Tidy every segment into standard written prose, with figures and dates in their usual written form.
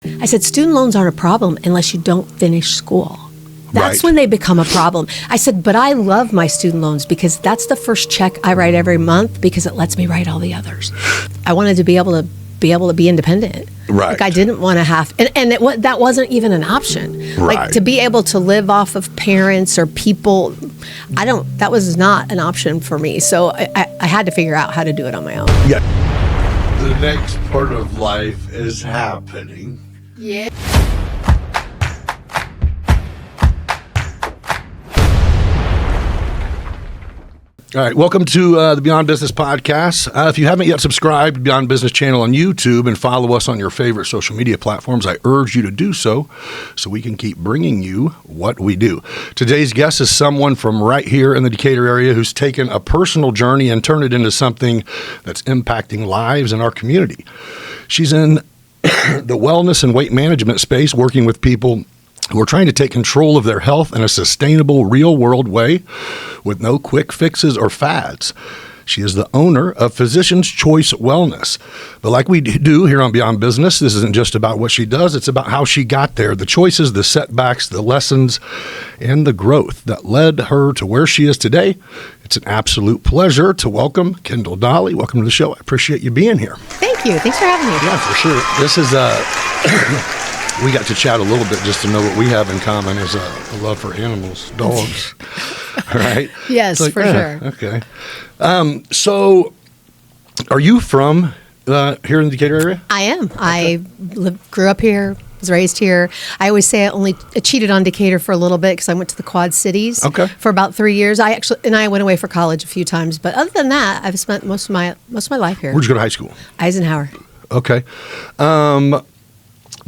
I said, student loans aren't a problem unless you don't finish school. That's when they become a problem. I said, but I love my student loans because that's the first check I write every month because it lets me write all the others. I wanted to be able to be independent. Right. Like I didn't want to have, that wasn't even an option. Right. Like to be able to live off of parents or people, that was not an option for me. So I had to figure out how to do it on my own. Yeah. The next part of life is happening. Yeah. All right, welcome to the Beyond Business Podcast. If you haven't yet subscribed to Beyond Business channel on YouTube and follow us on your favorite social media platforms, I urge you to do so we can keep bringing you what we do. Today's guest is someone from right here in the Decatur area who's taken a personal journey and turned it into something that's impacting lives in our community. She's in the wellness and weight management space, working with people who are trying to take control of their health in a sustainable, real-world way with no quick fixes or fads. She is the owner of Physician's Choice Wellness. But like we do here on Beyond Business, this isn't just about what she does, it's about how she got there, the choices, the setbacks, the lessons, and the growth that led her to where she is today. It's an absolute pleasure to welcome Kendall Dolly. Welcome to the show. I appreciate you being here. Thank you. Thanks for having me. Yeah, for sure. This is we got to chat a little bit just to know what we have in common is a love for animals, dogs, right? Yes, like, for sure. Okay. So are you from here in the Decatur area? I am. Okay. I grew up here, was raised here. I always say I cheated on Decatur for a little bit because I went to the Quad Cities for about 3 years. I went away for college a few times, but other than that, I've spent most of my life here. Where'd you go to high school? Eisenhower. Okay.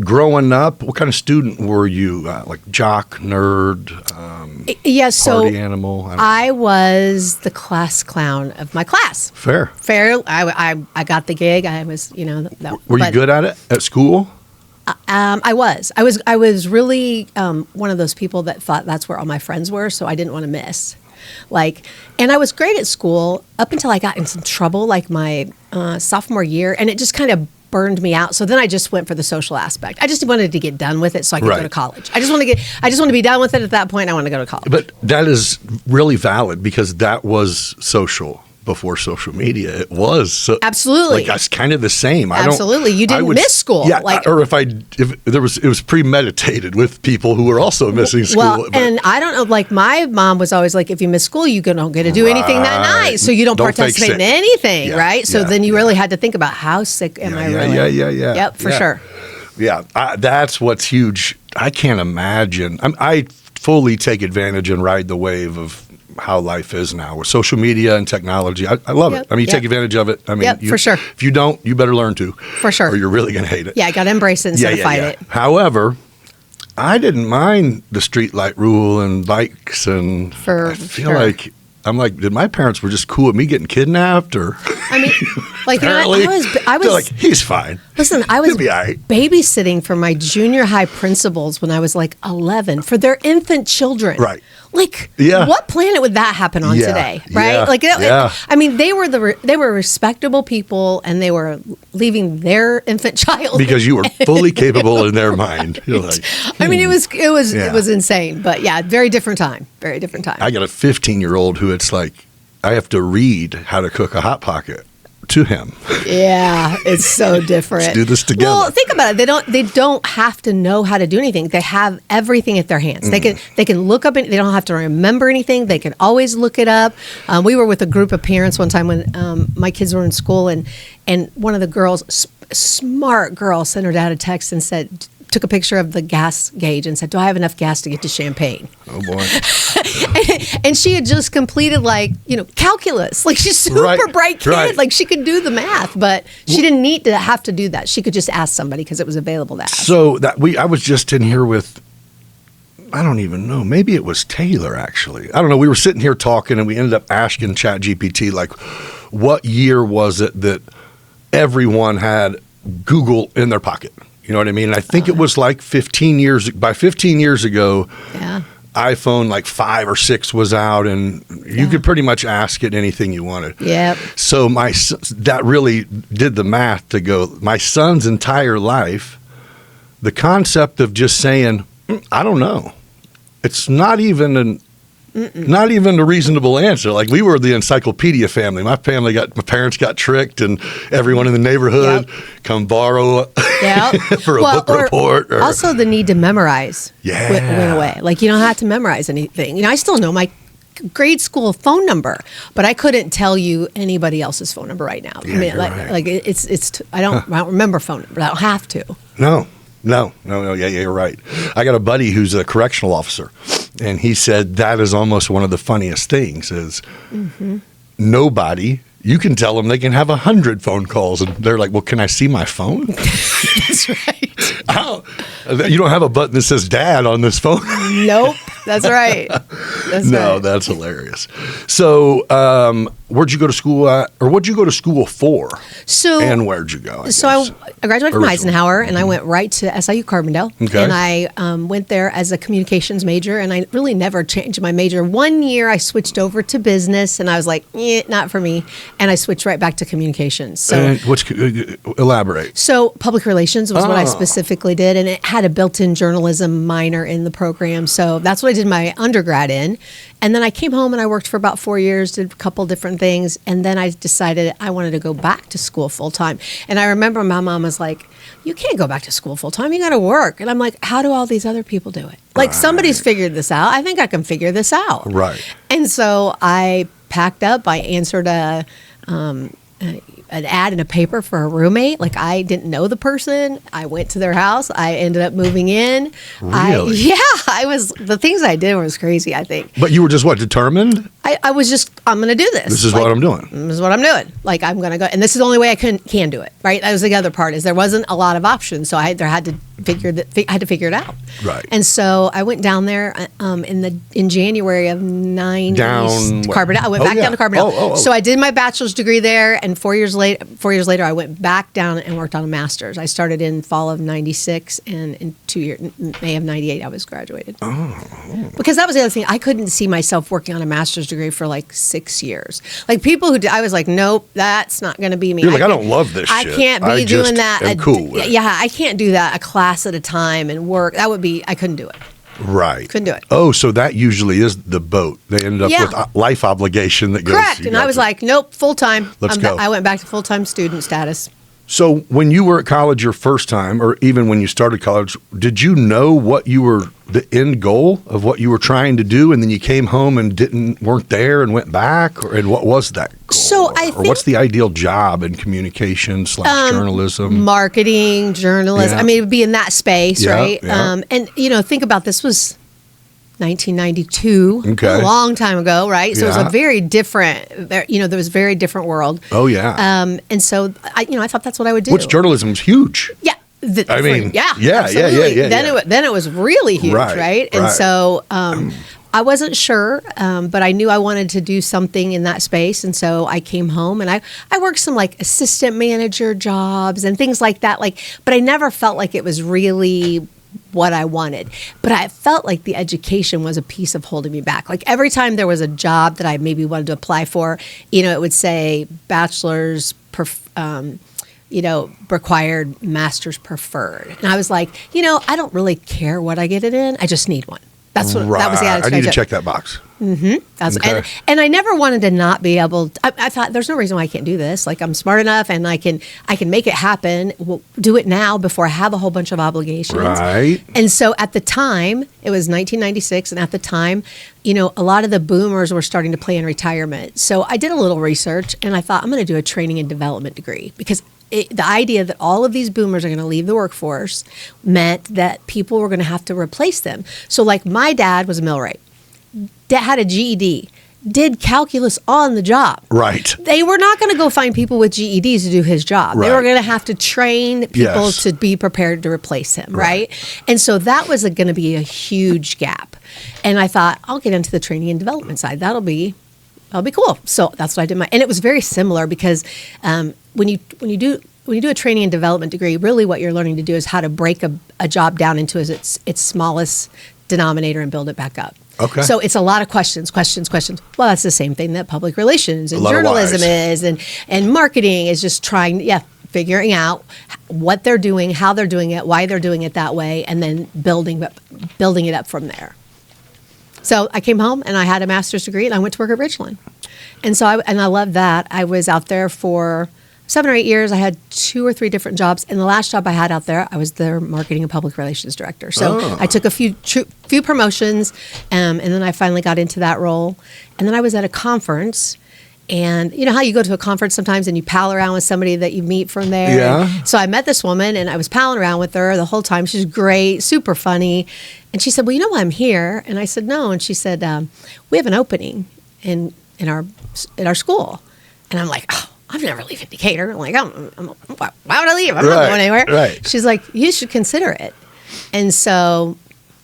Growing up, what kind of student were you? Like jock, nerd, party animal? I was the class clown of my class. Fair. I got the gig. I was, Were you good at it at school? I was really one of those people that thought that's where all my friends were, so I didn't want to miss. And I was great at school up until I got in some trouble, like my sophomore year, and it just kind of burned me out. So then I just went for the social aspect. I just wanted to get done with it so I could go to college. I just want to be done with it at that point. I want to go to college. But that is really valid because that was social before social media. It was absolutely like that's kind of the same. Absolutely, you didn't miss school. Yeah, or if it was premeditated with people who were also missing school. Well, and I don't know. Like my mom was always like, if you miss school, you don't get to do anything that night, so you don't participate in anything, right? So then you really had to think about how sick am I really? Yeah. Yep, for sure. Yeah, that's what's huge. I can't imagine. I fully take advantage and ride the wave of how life is now with social media and technology. I love it. I mean, you take advantage of it. I mean, for sure. If you don't, you better learn to. For sure. Or you're really going to hate it. Yeah, I got to embrace it instead of fight it. However, I didn't mind the street light rule and bikes, and I feel like I'm like, did my parents were just cool with me getting kidnapped, or? I mean, like I was like, he's fine. Listen, I was He'll be all right. babysitting for my junior high principals when I was like 11 for their infant children. Right. Like, what planet would that happen on today, right? I mean, they were respectable people, and they were leaving their infant child because you were fully capable in their mind. You're like, I mean, it was insane, but yeah, very different time. Very different time. I got a 15-year-old who it's like I have to read how to cook a Hot Pocket to him. Yeah, it's so different. Let's do this together. Well, think about it. They don't have to know how to do anything. They have everything at their hands. They can look up. They don't have to remember anything. They can always look it up. We were with a group of parents one time when my kids were in school, and one of the girls, smart girl, sent her dad a text and took a picture of the gas gauge and said, "Do I have enough gas to get to Champaign?" Oh boy! and she had just completed calculus. Like she's super bright kid. Right. Like she could do the math, but she didn't need to have to do that. She could just ask somebody because it was available to ask. So I was just in here with, I don't even know. Maybe it was Taylor actually. I don't know. We were sitting here talking, and we ended up asking ChatGPT like, what year was it that everyone had Google in their pocket? You know what I mean? And I think it was like 15 years. By 15 years ago, iPhone like 5 or 6 was out, and you could pretty much ask it anything you wanted. Yep. So that really did the math to go. My son's entire life, the concept of just saying, I don't know. It's not even a reasonable answer. Like, we were the encyclopedia family. My parents got tricked, and everyone in the neighborhood come borrow for a book report. Or also, the need to memorize went away. Like, you don't have to memorize anything. I still know my grade school phone number, but I couldn't tell you anybody else's phone number right now. Yeah, I don't remember phone numbers. I don't have to. No. Yeah, you're right. I got a buddy who's a correctional officer, and he said that is almost one of the funniest things is nobody, you can tell them they can have 100 phone calls, and they're like, well, can I see my phone? That's right. You don't have a button that says dad on this phone? Nope. That's right. That's hilarious. So, where'd you go to school at, or what'd you go to school for? And where'd you go? I graduated from Eisenhower, and I went right to SIU Carbondale. Okay. And I went there as a communications major, and I really never changed my major. One year I switched over to business, and I was like, not for me. And I switched right back to communications. So, elaborate. So public relations was what I specifically did, and it had a built-in journalism minor in the program. So that's what I did my undergrad in. And then I came home and I worked for about 4 years, did a couple different things. And then I decided I wanted to go back to school full time. And I remember my mom was like, you can't go back to school full time. You got to work. And I'm like, how do all these other people do it? Like, somebody's figured this out. I think I can figure this out. Right. And so I packed up. I answered an ad in a paper for a roommate. Like, I didn't know the person. I went to their house. I ended up moving in. Really? The things I did was crazy, I think. But you were just determined? I was just, I'm going to do this. This is what I'm doing. This is what I'm doing. Like, I'm going to go. And this is the only way I can do it, right? That was the other part, is there wasn't a lot of options. So I had to figure it out. Right. And so I went down there in January of 90. Carbondale. I went back down to Carbondale. So I did my bachelor's degree there, and 4 years later, I went back down and worked on a master's. I started in fall of 96, and in May of 98, I was graduated. Oh. Because that was the other thing. I couldn't see myself working on a master's degree for like 6 years. Like, people who did, I was like, nope, that's not going to be me. You're like, I don't love this shit. I can't be doing that. I'm cool with it. Yeah, I can't do that a class at a time and work. I couldn't do it. Right. Couldn't do it. Oh, so that usually is the boat. They ended up with a life obligation that goes. Correct. And I was like, nope, full time. Let's go. I went back to full time student status. So when you were at college your first time, or even when you started college, did you know what you were, the end goal of what you were trying to do, and then you came home and weren't there and went back, and what was that goal? So I think, or what's the ideal job in communication / journalism? Marketing, journalism. Yeah. I mean, it would be in that space, right? Yeah. And think about this was 1992, a long time ago, right? So it was a very different, there was a very different world. Oh yeah. And so I thought that's what I would do. Which journalism's huge. Yeah. Absolutely. Then it was really huge, right? And so I wasn't sure, but I knew I wanted to do something in that space, and so I came home and I worked some like assistant manager jobs and things like that. But I never felt like it was really what I wanted. But I felt like the education was a piece of holding me back. Like, every time there was a job that I maybe wanted to apply for, it would say bachelor's, required, master's preferred. And I was like, I don't really care what I get it in. I just need one. That was the attitude. I need to check that box. Mm-hmm. And I never wanted to not be able to, I thought there's no reason why I can't do this. Like, I'm smart enough and I can make it happen. We'll do it now before I have a whole bunch of obligations. Right. And so at the time, it was 1996, and at the time, a lot of the boomers were starting to plan retirement. So I did a little research, and I thought, I'm going to do a training and development degree, because the idea that all of these boomers are going to leave the workforce meant that people were going to have to replace them. So, like, my dad was a millwright, had a GED, did calculus on the job. Right. They were not going to go find people with GEDs to do his job. Right. They were going to have to train people to be prepared to replace him, right? And so that was going to be a huge gap. And I thought, I'll get into the training and development side. That'll be cool. So that's what I did. And it was very similar, because when you do a training and development degree, really what you're learning to do is how to break a job down into its smallest denominator and build it back up. Okay. So it's a lot of questions. Well, that's the same thing that public relations and journalism is, and marketing is just trying, figuring out what they're doing, how they're doing it, why they're doing it that way, and then building it up from there. So I came home and I had a master's degree and I went to work at Richland. And so I loved that. I was out there for 7 or 8 years. I had 2 or 3 different jobs. And the last job I had out there, I was their marketing and public relations director. So I took a few promotions, and then I finally got into that role. And then I was at a conference. And you know how you go to a conference sometimes and you pal around with somebody that you meet from there? Yeah. So I met this woman and I was palling around with her the whole time. She's great, super funny. And she said, well, you know why I'm here? And I said, no. And she said, we have an opening in our school. And I'm like, oh, I'm never leaving Decatur. I'm like, why would I leave? I'm not going anywhere. Right. She's like, you should consider it. And so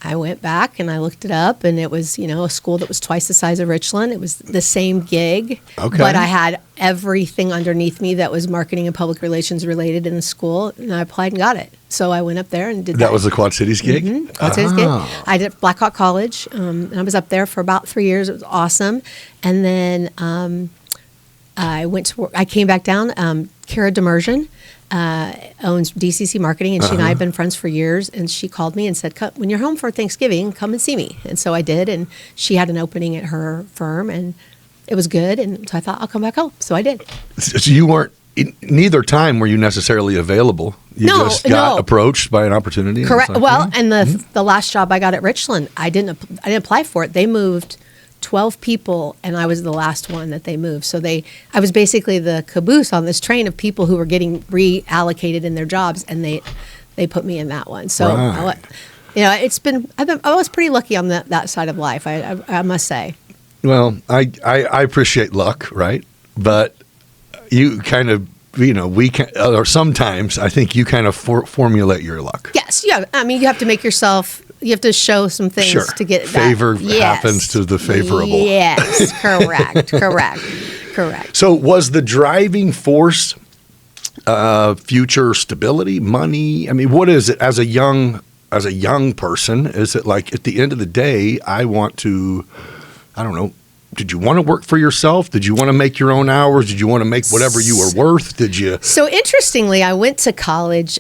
I went back and I looked it up, and it was, a school that was twice the size of Richland. It was the same gig, but I had everything underneath me that was marketing and public relations related in the school, and I applied and got it. So I went up there and did that. That was the Quad Cities gig? Mm-hmm. Quad Cities gig. I did Black Hawk College, and I was up there for about 3 years. It was awesome. And then I went to work. I came back down. Kara Demersion owns DCC Marketing, and she and I have been friends for years. And she called me and said, when you're home for Thanksgiving, come and see me. And so I did, and she had an opening at her firm, and it was good. And so I thought, I'll come back home. So I did. So you weren't, neither time were you necessarily available. You just got approached by an opportunity. Correct. And well, and the last job I got at Richland, I didn't apply for it. They moved 12 people, and I was the last one that they moved. So I was basically the caboose on this train of people who were getting reallocated in their jobs, and they put me in that one. So, I was pretty lucky on that side of life, I must say. Well, I appreciate luck, right? But you kind of, we can, or sometimes I think you kind of formulate your luck. Yes, yeah. I mean, you have to make yourself. You have to show some things to get that. Favor happens to the favorable. Yes, correct. So was the driving force future stability, money? I mean, what is it as a young person? Is it like at the end of the day, I want to, I don't know, did you want to work for yourself? Did you want to make your own hours? Did you want to make whatever you were worth? Did you? So interestingly, I went to college,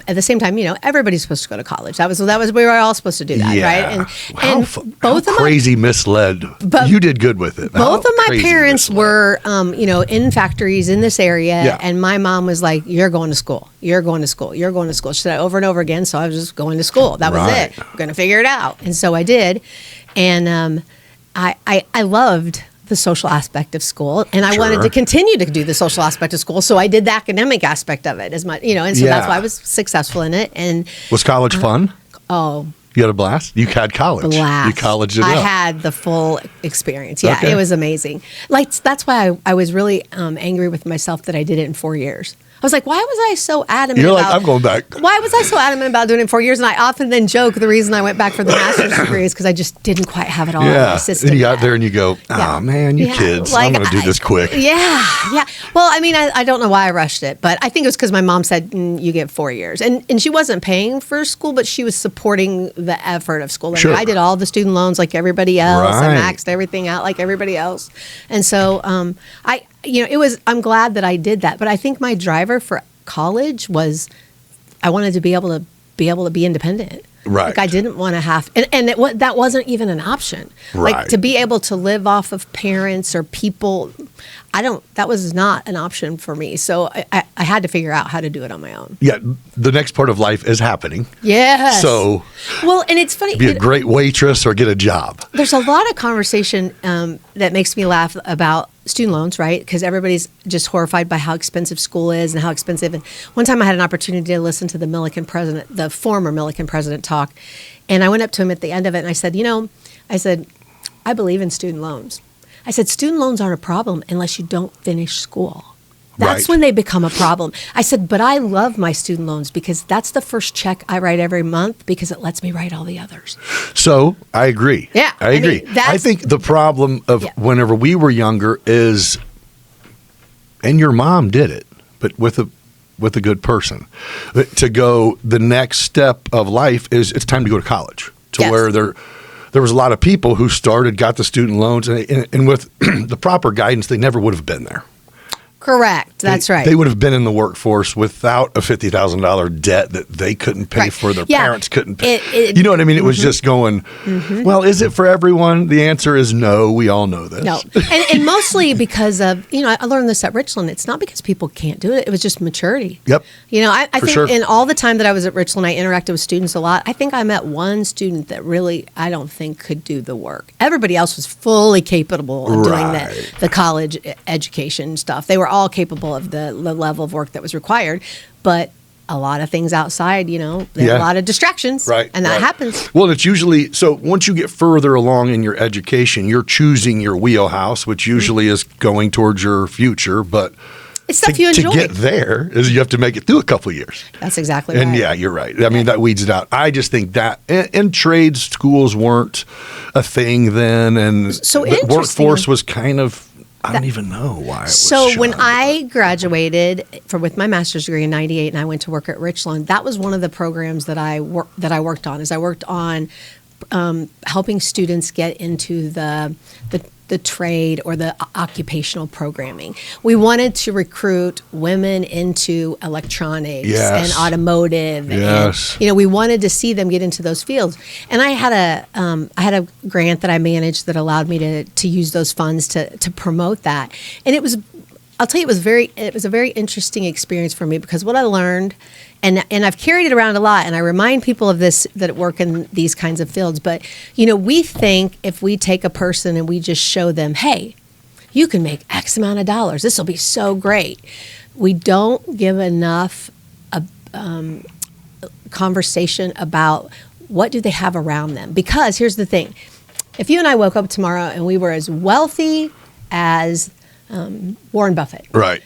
at the same time, everybody's supposed to go to college. That was we were all supposed to do that, right? And both of crazy misled. You did good with it. Both of my parents were, in factories in this area, and my mom was like, "You're going to school. You're going to school. You're going to school." She said it over and over again. So I was just going to school. That was it. I'm going to figure it out, and so I did. And I loved the social aspect of school, and I wanted to continue to do the social aspect of school, so I did the academic aspect of it as much, and so that's why I was successful in it. And was college fun? Oh, you had a blast. You had college. Blast. You colleged it up. I had the full experience. Yeah, It was amazing. Like that's why I was really angry with myself that I did it in 4 years. I was like, why was I so adamant You're like, I'm going back. Why was I so adamant about doing it in 4 years? And I often then joke the reason I went back for the master's degree is because I just didn't quite have it all in my system. And you got there and you go, man, you kids, I'm going to do this quick. Yeah. Well, I mean, I don't know why I rushed it, but I think it was because my mom said, you get 4 years. And she wasn't paying for school, but she was supporting the effort of school. Sure. I did all the student loans like everybody else. I maxed everything out like everybody else. And so I'm glad that I did that. But I think my driver for college was I wanted to be able to be independent. Right. Like I didn't want to have, and that wasn't even an option. Right. Like to be able to live off of parents or people, that was not an option for me. So I had to figure out how to do it on my own. Yeah. The next part of life is happening. Yes. So. Well, and it's funny. Be a great waitress or get a job. There's a lot of conversation that makes me laugh about student loans, right? Because everybody's just horrified by how expensive school is and how expensive. And one time I had an opportunity to listen to the former Milliken president talk. And I went up to him at the end of it and I said, I believe in student loans. I said, student loans aren't a problem unless you don't finish school. That's when they become a problem. I said, but I love my student loans because that's the first check I write every month because it lets me write all the others. So I agree. Yeah. I agree. I think the problem of whenever we were younger is, and your mom did it, but with a good person, to go the next step of life is it's time to go to college where there was a lot of people who got the student loans and with the proper guidance, they never would have been there. Correct. That's right. They would have been in the workforce without a $50,000 debt that they couldn't pay for, their parents couldn't pay. You know what I mean? It was just going, well, is it for everyone? The answer is no. We all know this. No. And mostly because of, I learned this at Richland. It's not because people can't do it. It was just maturity. Yep. I think sure. in all the time that I was at Richland, I interacted with students a lot. I think I met one student that really, I don't think could do the work. Everybody else was fully capable of doing the college education stuff. They were all capable of the level of work that was required, but a lot of things outside, there are a lot of distractions, and that happens. Well, it's usually, so once you get further along in your education, you're choosing your wheelhouse, which usually is going towards your future, but it's stuff you enjoy. To get there is you have to make it through a couple of years. That's exactly right. And yeah, you're right. I mean, that weeds it out. I just think that, and trade schools weren't a thing then, and so the workforce was kind of, I don't even know why it was So when I graduated with my master's degree in '98 and I went to work at Richland, that was one of the programs that I worked on. I worked on helping students get into the trade or the occupational programming. We wanted to recruit women into electronics and automotive. Yes. And, we wanted to see them get into those fields. And I had a grant that I managed that allowed me to use those funds to promote that. And I'll tell you, it was a very interesting experience for me, because what I learned, and I've carried it around a lot, and I remind people of this that work in these kinds of fields, but we think if we take a person and we just show them, hey, you can make X amount of dollars, this will be so great. We don't give enough conversation about what do they have around them, because here's the thing: if you and I woke up tomorrow and we were as wealthy as Warren Buffett, right,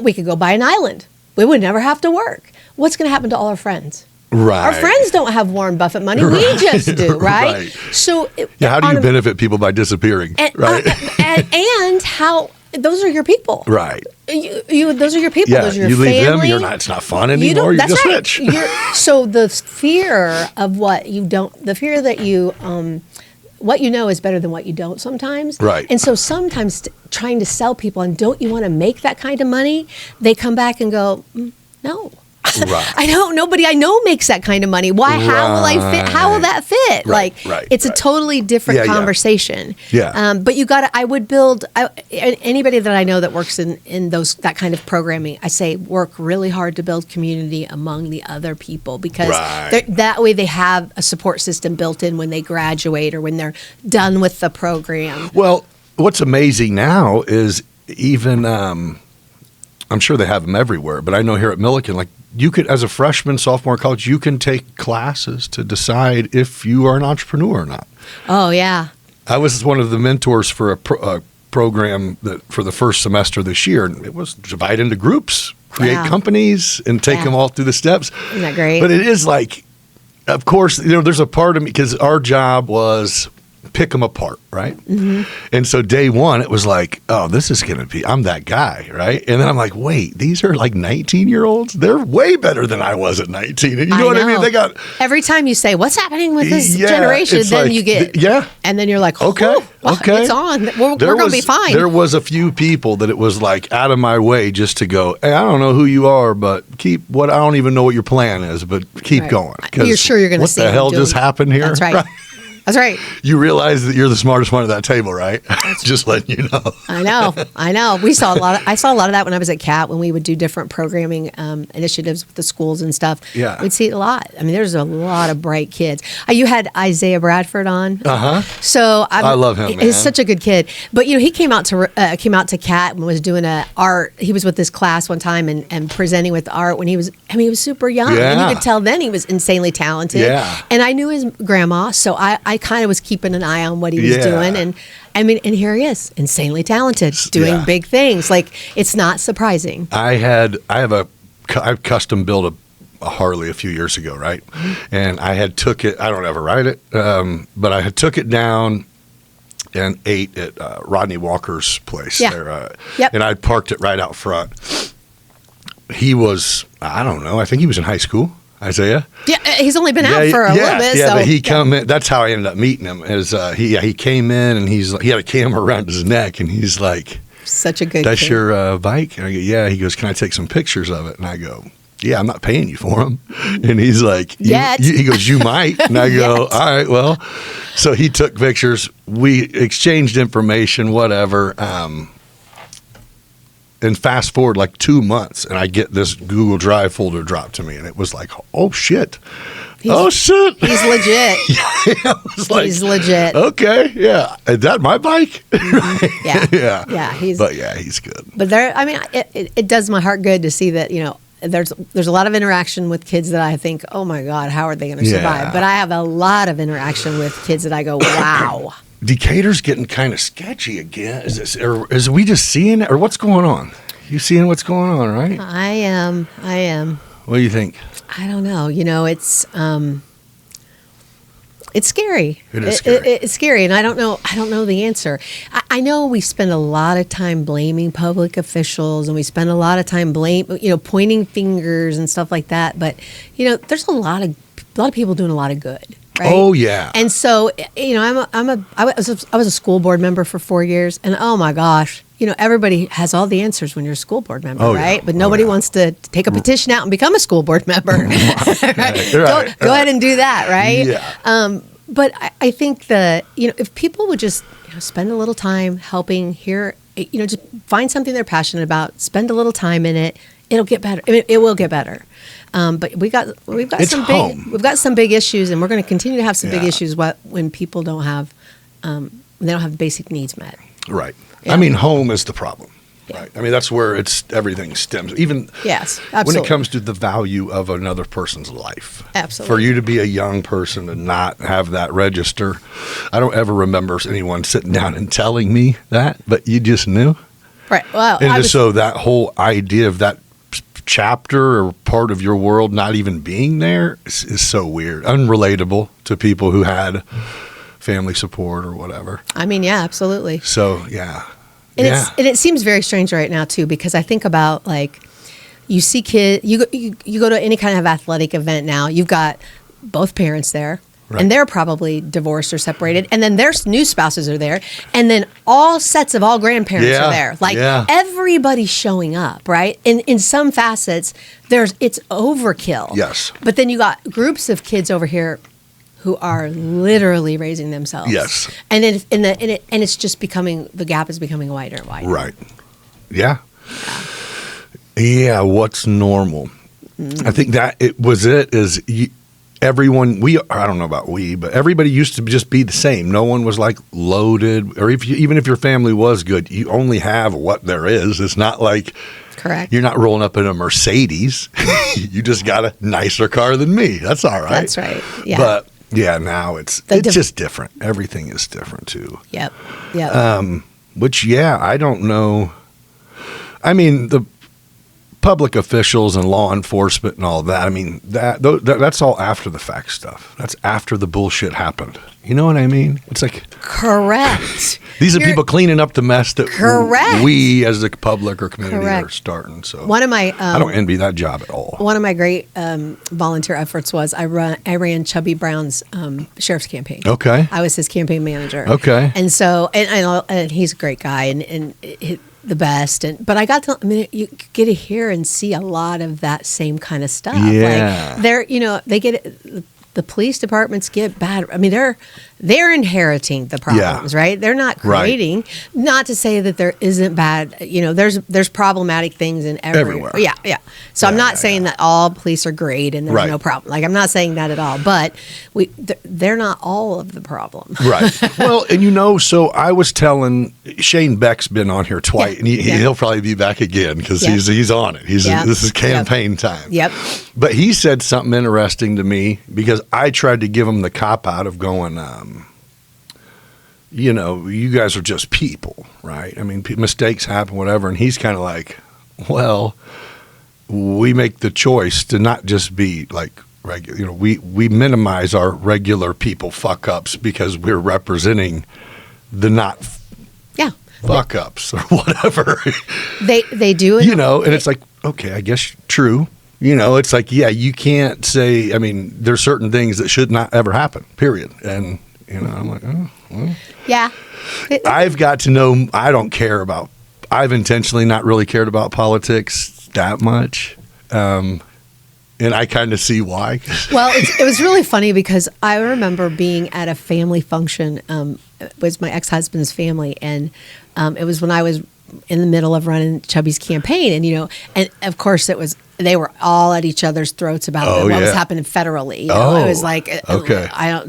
we could go buy an island. We would never have to work. What's going to happen to all our friends? Right. Our friends don't have Warren Buffett money. We just do, right? So, how do you benefit people by disappearing? Right. And how those are your people, right? Those are your people. Yeah, those are your you leave family. them. It's not fun anymore. You're just rich. So the fear of what you don't, the fear that you. What you know is better than what you don't sometimes. Right. And so sometimes trying to sell people on, don't you want to make that kind of money? They come back and go, no. Right. I don't. Nobody I know makes that kind of money. Why? How will I fit? How will that fit? It's a totally different conversation. Yeah. But you got to. I would build. Anybody that I know that works in that kind of programming, I say work really hard to build community among the other people, because that way they have a support system built in when they graduate or when they're done with the program. Well, what's amazing now is even. I'm sure they have them everywhere, but I know here at Milliken, you could, as a freshman, sophomore college, you can take classes to decide if you are an entrepreneur or not. Oh, yeah. I was one of the mentors for a program that for the first semester this year, and it was divide into groups, create companies, and take them all through the steps. Isn't that great? But it is of course, there's a part of me, because our job was pick them apart, right? Mm-hmm. And so day one, it was oh, this is going to be, I'm that guy, right? And then I'm like, wait, these are 19-year-olds? They're way better than I was at 19. And you know what I mean? They got... Every time you say, what's happening with this generation, then you get... And then you're like, okay, it's on. We're going to be fine. There was a few people that it was out of my way just to go, hey, I don't know who you are, but I don't even know what your plan is, but keep going. You're sure you're going to see what the hell just happened here? That's right. That's right. You realize that you're the smartest one at that table, right? Just letting you know. I know. I saw a lot of that when I was at CAT, when we would do different programming initiatives with the schools and stuff. Yeah. We'd see it a lot. I mean, there's a lot of bright kids. You had Isaiah Bradford on. Uh-huh. So I love him, man. He's such a good kid. But, he came out to CAT and was doing art. He was with this class one time and presenting with art when he was super young. Yeah. And you could tell then he was insanely talented. Yeah. And I knew his grandma, so I kind of was keeping an eye on what he was doing, and here he is, insanely talented, doing big things. It's not surprising. I custom built a Harley a few years ago, right? Mm-hmm. And I had took it. I don't ever ride it, but I had took it down and ate at Rodney Walker's place there. And I parked it right out front. He was, I don't know, I think he was in high school. Isaiah? Yeah, he's only been out for a little bit. Yeah, but he come in. That's how I ended up meeting him. He came in and he had a camera around his neck, and he's like, Such a good That's kid. your bike? And I go, yeah. He goes, can I take some pictures of it? And I go, yeah, I'm not paying you for them. And he's like, Yet. he goes, you might. And I go, Yet. all right, well. So he took pictures. We exchanged information, whatever. And fast forward like 2 months, and I get this Google Drive folder dropped to me. And it was like, oh, shit. He's legit. I was like, He's legit. Okay, yeah. Is that my bike? Yeah. Yeah. Yeah. He's good. But it does my heart good to see that, there's a lot of interaction with kids that I think, oh my God, how are they going to survive? Yeah. But I have a lot of interaction with kids that I go, wow. Decatur's getting kind of sketchy again. Is we just seeing it, or what's going on? You seeing what's going on, right? I am. What do you think? I don't know. It's scary. It is scary. It's scary, and I don't know the answer. I know we spend a lot of time blaming public officials, and we spend a lot of time pointing fingers and stuff like that. But there's a lot of people doing a lot of good. Right? Oh yeah. And so I was a school board member for 4 years, and oh my gosh, everybody has all the answers when you're a school board member, right? Yeah. But nobody wants to take a petition out and become a school board member. Right. Go ahead and do that, right? Yeah. But I think that if people would just spend a little time helping here, just find something they're passionate about, spend a little time in it, it'll get better. It will get better. But we've got some big issues, and we're going to continue to have some big issues when people don't have they don't have basic needs met. Right. Yeah. I mean, home is the problem. Yeah. Right. I mean, that's where everything stems. Even Yes, when absolutely. it comes to the value of another person's life. Absolutely. For you to be a young person and not have that register, I don't ever remember anyone sitting down and telling me that, but you just knew. Right. Well, And so that whole idea of that chapter or part of your world not even being there is so weird, unrelatable to people who had family support or whatever. I mean, yeah, absolutely. So, yeah. And it seems very strange right now too, because I think about you see kids, you go to any kind of athletic event now, you've got both parents there. Right. And they're probably divorced or separated. And then their new spouses are there. And then all sets of all grandparents are there. Everybody's showing up, right? In some facets, it's overkill. Yes. But then you got groups of kids over here who are literally raising themselves. Yes. And it's just the gap is becoming wider and wider. Right. Yeah. Yeah. What's normal? I think that everyone, I don't know about but everybody used to just be the same. No one was like loaded, or even if your family was good, you only have what there is. It's not like Correct. You're not rolling up in a Mercedes. You just got a nicer car than me. That's all right. That's right. Yeah. But yeah, now it's just different. Everything is different too. Yep. Which, I don't know. I mean, the public officials and law enforcement and all that, I mean, that's all after the fact stuff. That's after the bullshit happened. You know what I mean? It's like... Correct. These are people cleaning up the mess that we as the public or community are starting. So one of my... I don't envy that job at all. One of my great volunteer efforts was I ran Chubby Brown's sheriff's campaign. Okay. I was his campaign manager. Okay. And so, and he's a great guy and the best. But I got to, you get to hear and see a lot of that same kind of stuff. Yeah. Like they get the police departments get bad. I mean, they're inheriting the problems, right? They're not creating. Right. Not to say that there isn't bad. There's problematic things in everywhere. Yeah. So I'm not saying that all police are great and there's no problem. Like I'm not saying that at all. But they're not all of the problem. Right. Well, and so I was telling Shane Beck's been on here twice, and he'll probably be back again because he's on it. This is campaign time. Yep. But he said something interesting to me because I tried to give him the cop out of going, you guys are just people, right? I mean, mistakes happen, whatever. And he's kind of like, well, we make the choice to not just be like regular. We minimize our regular people fuck ups because we're representing the not fuck ups or whatever. They do it. And it's like, okay, I guess true. It's like, you can't say, I mean, there's certain things that should not ever happen, period. And, I'm like, oh, well. Yeah. I've got to know, I don't care about I've intentionally not really cared about politics that much. And I kind of see why. Well, it was really funny because I remember being at a family function. It was my ex-husband's family, and it was when I was in the middle of running Chubby's campaign, and of course they were all at each other's throats about what was happening federally. It was like,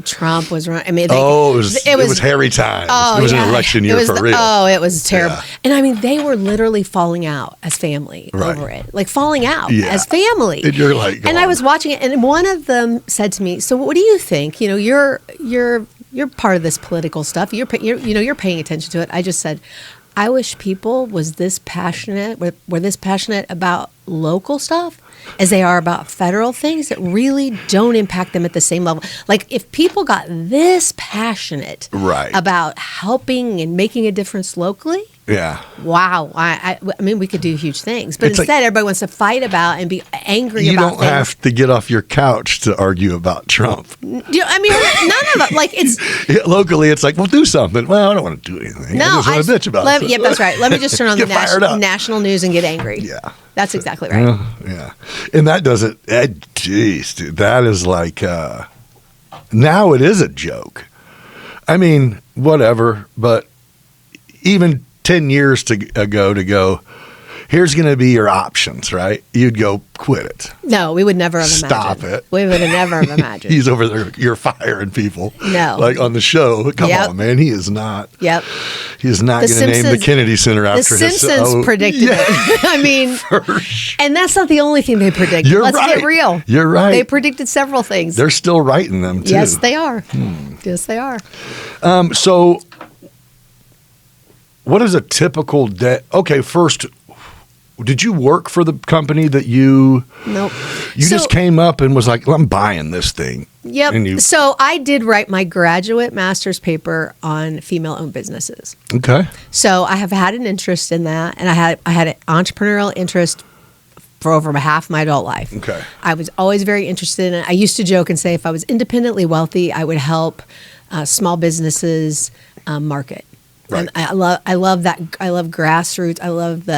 Trump was running. I mean, it was hairy time. It was an election year for real. Oh, it was terrible. Yeah. And I mean, they were literally falling out as family over it, like falling out as family. And you're like, and I was watching it, and one of them said to me, "So, what do you think? You're part of this political stuff. You're paying attention to it." I just said, I wish people were this passionate about local stuff as they are about federal things that really don't impact them at the same level. Like if people got this passionate about helping and making a difference locally, wow, I mean, we could do huge things. But instead, everybody wants to fight about and be angry about things. You don't have to get off your couch to argue about Trump. I mean, none of it. Like it's locally, it's like, well, do something. Well, I don't want to do anything. I just want to bitch about it. Yeah, that's right. Let me just turn on the national news and get angry. Yeah. That's exactly right. Yeah. And that doesn't, geez, dude, that is like, now it is a joke. I mean, whatever, but even 10 years ago to go, here's going to be your options, right? You'd go, quit it. No, we would never have imagined. Stop it. We would have never have imagined. He's over there, you're firing people. No. Like on the show. Come on, man. He is not. Yep. He is not going to name the Kennedy Center after his. The Simpsons predicted it. I mean, and that's not the only thing they predicted. Let's get real. You're right. They predicted several things. They're still writing them, too. Yes, they are. Yes, they are. So what is a typical day? Okay, first, did you work for the company that you? Nope. You just came up and was like, well, I'm buying this thing. Yep. So I did write my graduate master's paper on female-owned businesses. Okay. So I have had an interest in that, and I had an entrepreneurial interest for over half my adult life. Okay. I was always very interested in it. I used to joke and say if I was independently wealthy, I would help small businesses market. Right. And I love that. I love grassroots. I love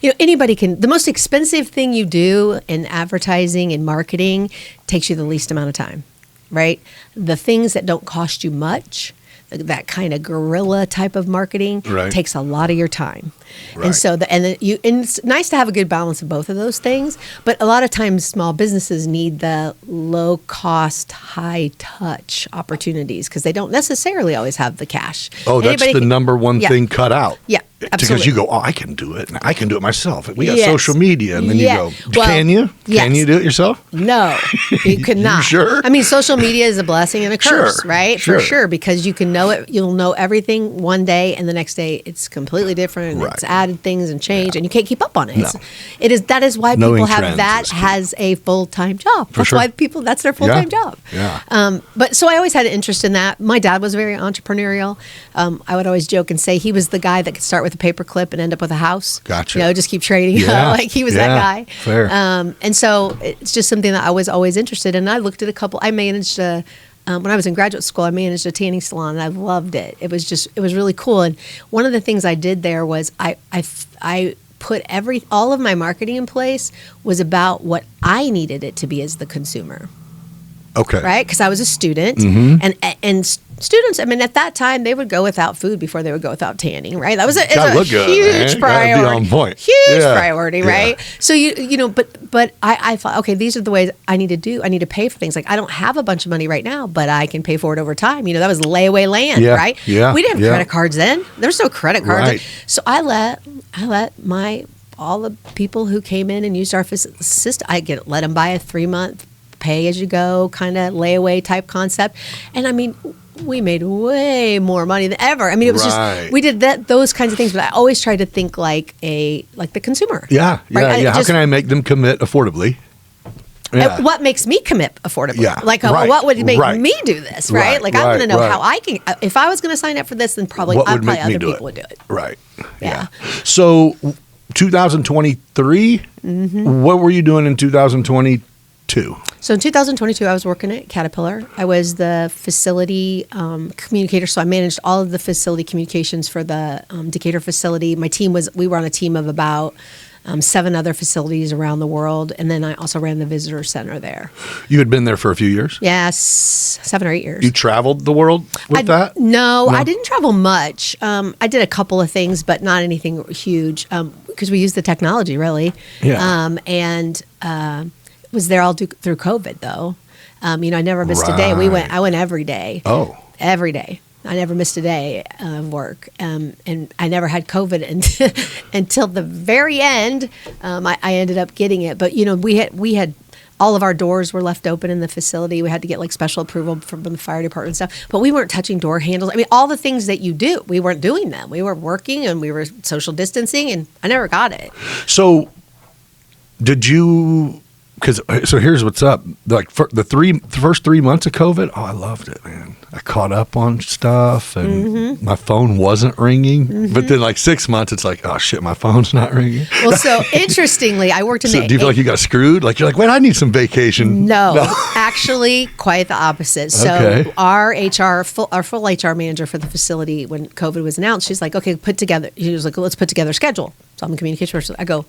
anybody can. The most expensive thing you do in advertising and marketing takes you the least amount of time, right? The things that don't cost you much, that kind of guerrilla type of marketing, takes a lot of your time. Right. And so and it's nice to have a good balance of both of those things. But a lot of times, small businesses need the low cost, high touch opportunities because they don't necessarily always have the cash. Oh, that's the number one thing cut out. Yeah. Absolutely. Because you go, I can do it. I can do it myself. We got social media. And then you go, can you? Yes. Can you do it yourself? No, you could not. You sure? I mean, social media is a blessing and a curse, right? Sure. For sure, because you can know it. You'll know everything one day, and the next day it's completely different. Right. It's added things and changed, and you can't keep up on it. No. That is why Knowing people have that as a full-time job. That's why that's their full-time job. Yeah. But so I always had an interest in that. My dad was very entrepreneurial. I would always joke and say he was the guy that could start with a paperclip and end up with a house. Gotcha. Just keep trading. Like he was that guy. Fair. And so it's just something that I was always interested in. I looked at I managed when I was in graduate school, I managed a tanning salon and I loved it. It was really cool. And one of the things I did there was I put all of my marketing in place was about what I needed it to be as the consumer. Okay. Right? Because I was a student, and students, I mean, at that time, they would go without food before they would go without tanning, right? That was a huge priority. Be on point. Huge priority, right? So but I thought, okay, these are the ways I need to do. I need to pay for things. Like I don't have a bunch of money right now, but I can pay for it over time. That was layaway land, right? Yeah. We didn't have credit cards then. There was no credit cards. Right. So I let all the people who came in and used our system, let them buy a 3-month pay as you go kind of layaway type concept. And I mean, we made way more money than ever. I mean, it was just, we did those kinds of things, but I always tried to think like the consumer. Yeah. How can I make them commit affordably? Yeah. What makes me commit affordably? Yeah. Like, what would make me do this, right? Like, I want to know how I can, if I was going to sign up for this, then probably other people would do it. Right. Yeah. So 2023, what were you doing in 2022? 2022? So in 2022, I was working at Caterpillar. I was the facility communicator, so I managed all of the facility communications for the Decatur facility. We were on a team of about 7 other facilities around the world, and then I also ran the visitor center there. You had been there for a few years? Yes, 7 or 8 years. You traveled the world with that? No, I didn't travel much. I did a couple of things, but not anything huge because we used the technology, really. Yeah. And was there all through COVID, though. I never missed a day. I went every day. Oh. Every day. I never missed a day of work, and I never had COVID until the very end. I ended up getting it, but we had all of our doors were left open in the facility. We had to get like special approval from the fire department and stuff, but we weren't touching door handles. I mean, all the things that you do, we weren't doing them. We were working and we were social distancing, and I never got it. So, did you? So here's what's up. Like for the first 3 months of COVID, I loved it, man. I caught up on stuff, and my phone wasn't ringing. But then, like 6 months, it's like, oh shit, my phone's not ringing. Well, so interestingly, I worked in So do you feel like you got screwed? Like you're like, wait, I need some vacation. No, actually, quite the opposite. So Okay. our full HR manager for the facility, when COVID was announced, she's like, okay, he was like, let's put together a schedule. So I'm a communication person. I go,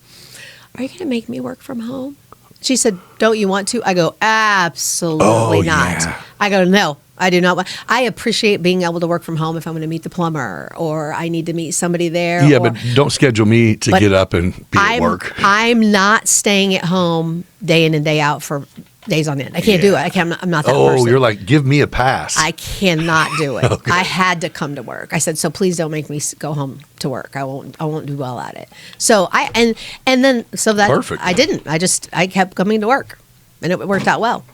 are you going to make me work from home? She said, don't you want to? I go, absolutely not. Yeah. I go, no, I do not want. I appreciate being able to work from home if I'm going to meet the plumber or I need to meet somebody there. Yeah, but don't schedule me to get up and be at work. I'm not staying at home day in and day out for days on end. I can't do it. I'm not that person. Oh, you're like, give me a pass. I cannot do it. Okay. I had to come to work. I said, so please don't make me go home to work. I won't do well at it. So Perfect. I didn't. I kept coming to work, and it worked out well.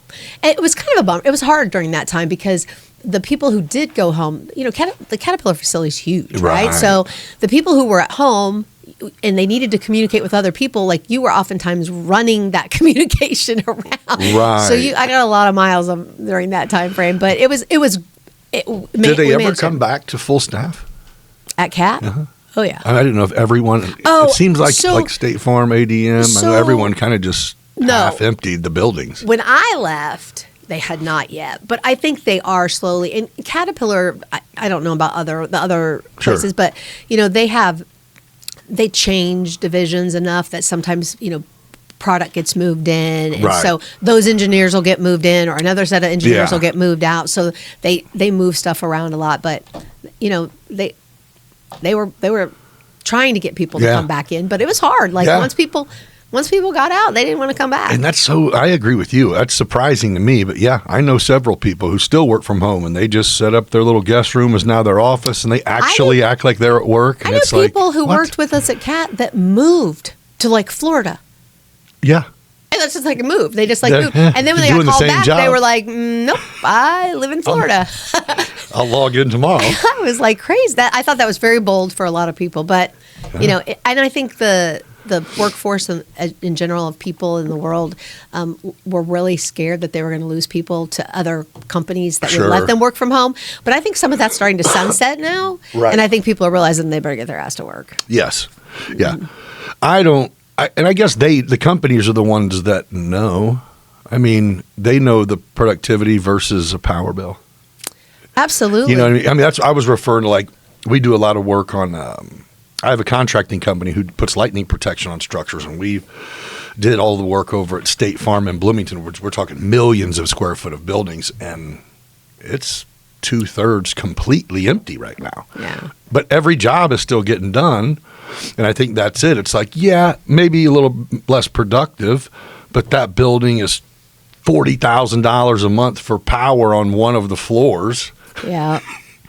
It was kind of a bummer. It was hard during that time because the people who did go home, the Caterpillar facility is huge, right? So the people who were at home and they needed to communicate with other people, like you were oftentimes running that communication around. Right. So I got a lot of miles during that time frame, but it was. Did they ever come back to full staff? At CAT? Oh yeah. I didn't know if everyone. Oh, it seems like State Farm, ADM, I know everyone kind of just half emptied the buildings. When I left, they had not yet, but I think they are slowly. And Caterpillar, I don't know about the other places, but they change divisions enough that sometimes product gets moved in, and so those engineers will get moved in, or another set of engineers will get moved out. So they move stuff around a lot, but they were trying to get people to come back in, but it was hard. Like once people got out, they didn't want to come back. And I agree with you. That's surprising to me, but yeah, I know several people who still work from home, and they just set up their little guest room as now their office, and they actually act like they're at work. And I know people who worked with us at CAT that moved to like Florida. Yeah. And that's just like a move. They just moved. And then when they got called back, they were like, nope, I live in Florida. I'll log in tomorrow. I was like crazy. I thought that was very bold for a lot of people. But, and I think the workforce in general of people in the world were really scared that they were going to lose people to other companies that would let them work from home. But I think some of that's starting to sunset now. Right. And I think people are realizing they better get their ass to work. Yes. Yeah. I guess the companies are the ones that know. I mean, they know the productivity versus a power bill. Absolutely. You know what I mean? I was referring to, like, we do a lot of work on, I have a contracting company who puts lightning protection on structures, and we did all the work over at State Farm in Bloomington, which we're talking millions of square foot of buildings, and it's 2/3 completely empty right now. Yeah. But every job is still getting done. And I think that's it. It's like, maybe a little less productive, but that building is $40,000 a month for power on one of the floors. Yeah.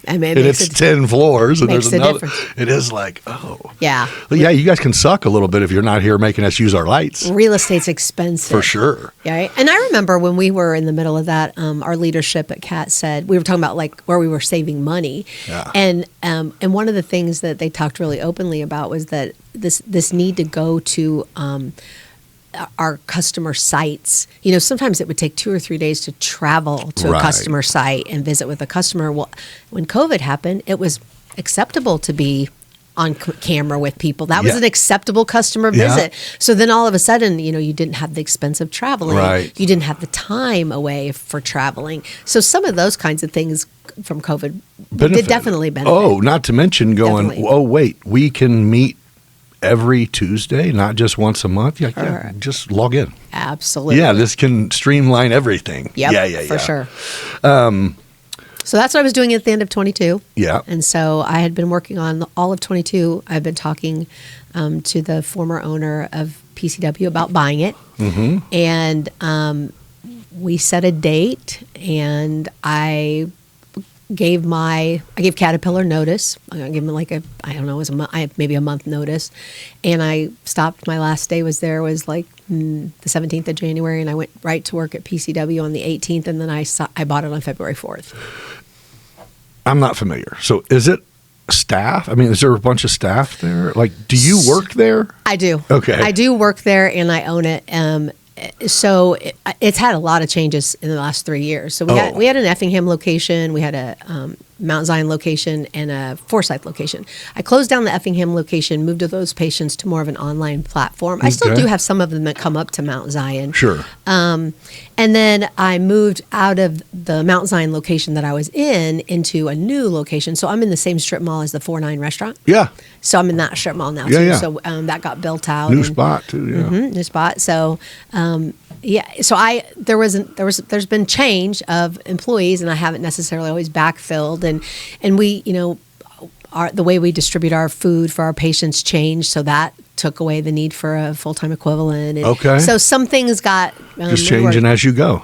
I mean, and it's 10 floors, and there's another. Difference. It is like, oh. Yeah. But yeah, you guys can suck a little bit if you're not here making us use our lights. Real estate's expensive. For sure. Yeah. Right? And I remember when we were in the middle of that, our leadership at CAT said, we were talking about like where we were saving money. Yeah. And one of the things that they talked really openly about was that this need to go to our customer sites. Sometimes it would take 2 or 3 days to travel to a customer site and visit with a customer. Well, when COVID happened, it was acceptable to be on camera with people. That was Yeah. an acceptable customer Yeah. visit. So then all of a sudden, you didn't have the expense of traveling. Right. You didn't have the time away for traveling. So some of those kinds of things from COVID did definitely benefit. Oh, not to mention going, Definitely. oh, wait, we can meet every Tuesday, not just once a month. Yeah, Correct. just log in. Absolutely. Yeah, this can streamline everything. Yep, Yeah. for sure. So that's what I was doing at the end of 22. Yeah. And so I had been working on all of 22. I've been talking to the former owner of PCW about buying it. Mm-hmm. And we set a date, and I gave Caterpillar notice. I gave them like it was maybe a month notice. And I stopped, my last day was like the 17th of January, and I went right to work at PCW on the 18th, and then I bought it on February 4th. I'm not familiar. So is it staff? I mean, is there a bunch of staff there? Like, do you work there? I do. Okay. I do work there, and I own it. So it's had a lot of changes in the last 3 years. So we had an Effingham location, we had a Mount Zion location, and a Forsyth location. I closed down the Effingham location, moved those patients to more of an online platform. I still Okay. do have some of them that come up to Mount Zion. Sure. And then I moved out of the Mount Zion location that I was in into a new location. So I'm in the same strip mall as the 4-9 restaurant. Yeah. So I'm in that strip mall now Yeah, too. yeah. So that got built out. New and- spot too. Yeah. new spot. So, so there's been change of employees, and I haven't necessarily always backfilled, and we, the way we distribute our food for our patients changed, so that took away the need for a full-time equivalent. And Okay. So some things got Just changing as you go.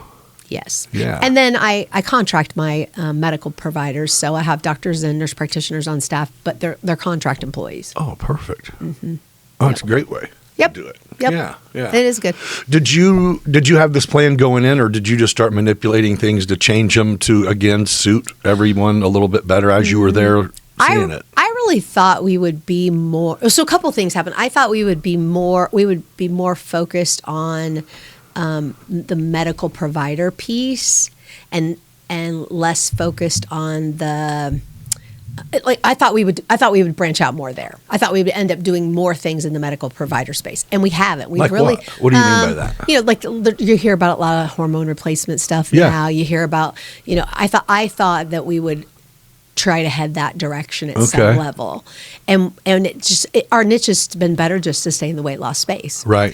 Yes. Yeah. And then I contract my medical providers, so I have doctors and nurse practitioners on staff, but they're contract employees. Oh, perfect. Mm-hmm. Oh, it's a great way Yep. to do it. Yep. Yeah. It is good. Did you have this plan going in, or did you just start manipulating things to change them to, again, suit everyone a little bit better as you were there seeing it? I really thought we would be more. So a couple of things happened. I thought we would be more focused on the medical provider piece, and less focused on the. I thought we would branch out more there. I thought we would end up doing more things in the medical provider space, and we haven't. We've Like really. what? What do you mean by that? You hear about a lot of hormone replacement stuff Yeah. now. You hear about, I thought that we would try to head that direction at some Okay. level, and our niche has been better just to stay in the weight loss space. Right.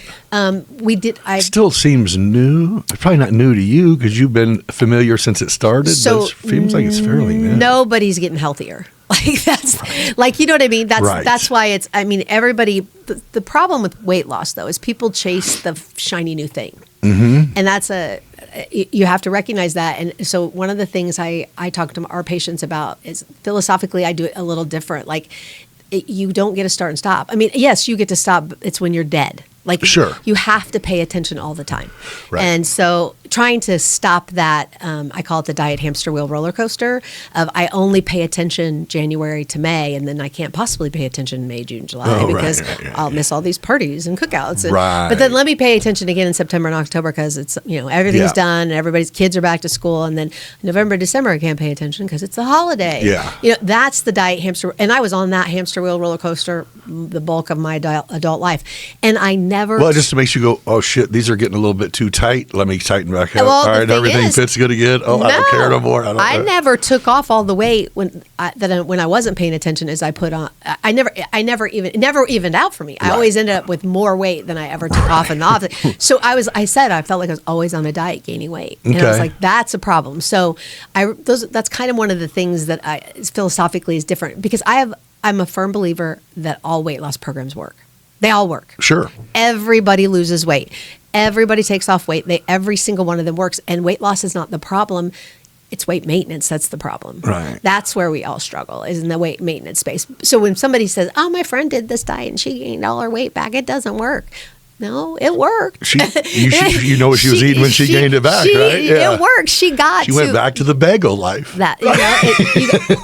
We did. Still seems new. It's probably not new to you because you've been familiar since it started. So but it seems like it's fairly new. Nobody's getting healthier. Like that's like, you know what I mean? Right. That's why it's, everybody, the problem with weight loss though is people chase the shiny new thing. Mm-hmm. And that's you have to recognize that. And so one of the things I talk to our patients about is, philosophically, I do it a little different. Like, you don't get to start and stop. Yes, you get to stop. It's when you're dead. Like, Sure. You have to pay attention all the time. Right. And so trying to stop that, I call it the diet hamster wheel roller coaster of, I only pay attention January to May, and then I can't possibly pay attention May, June, July, Oh, because right. I'll miss all these parties and cookouts. And, Right. But then let me pay attention again in September and October, because it's, everything's Yeah. done and everybody's kids are back to school. And then November, December, I can't pay attention because it's a holiday. Yeah. That's the diet hamster. And I was on that hamster wheel roller coaster the bulk of my adult life. And I never. Well, it just makes you go, oh shit, these are getting a little bit too tight. Let me tighten back up. Well, All the right, thing everything is- fits good again. Oh, I don't care no more. I never took off all the weight when I wasn't paying attention as I put on. I never evened out for me. I Right. always ended up with more weight than I ever took oft and off. So I felt like I was always on a diet gaining weight. And I was Okay. like, that's a problem. So that's kind of one of the things that philosophically is different, because I'm a firm believer that all weight loss programs work. They all work. Sure. Everybody loses weight. Everybody takes off weight. Every single one of them works. And weight loss is not the problem. It's weight maintenance that's the problem. Right. That's where we all struggle, is in the weight maintenance space. So when somebody says, oh, my friend did this diet and she gained all her weight back, it doesn't work. No, it worked. You know what she was eating when she gained it back, right? Yeah. It worked. She went back to the bagel life. that,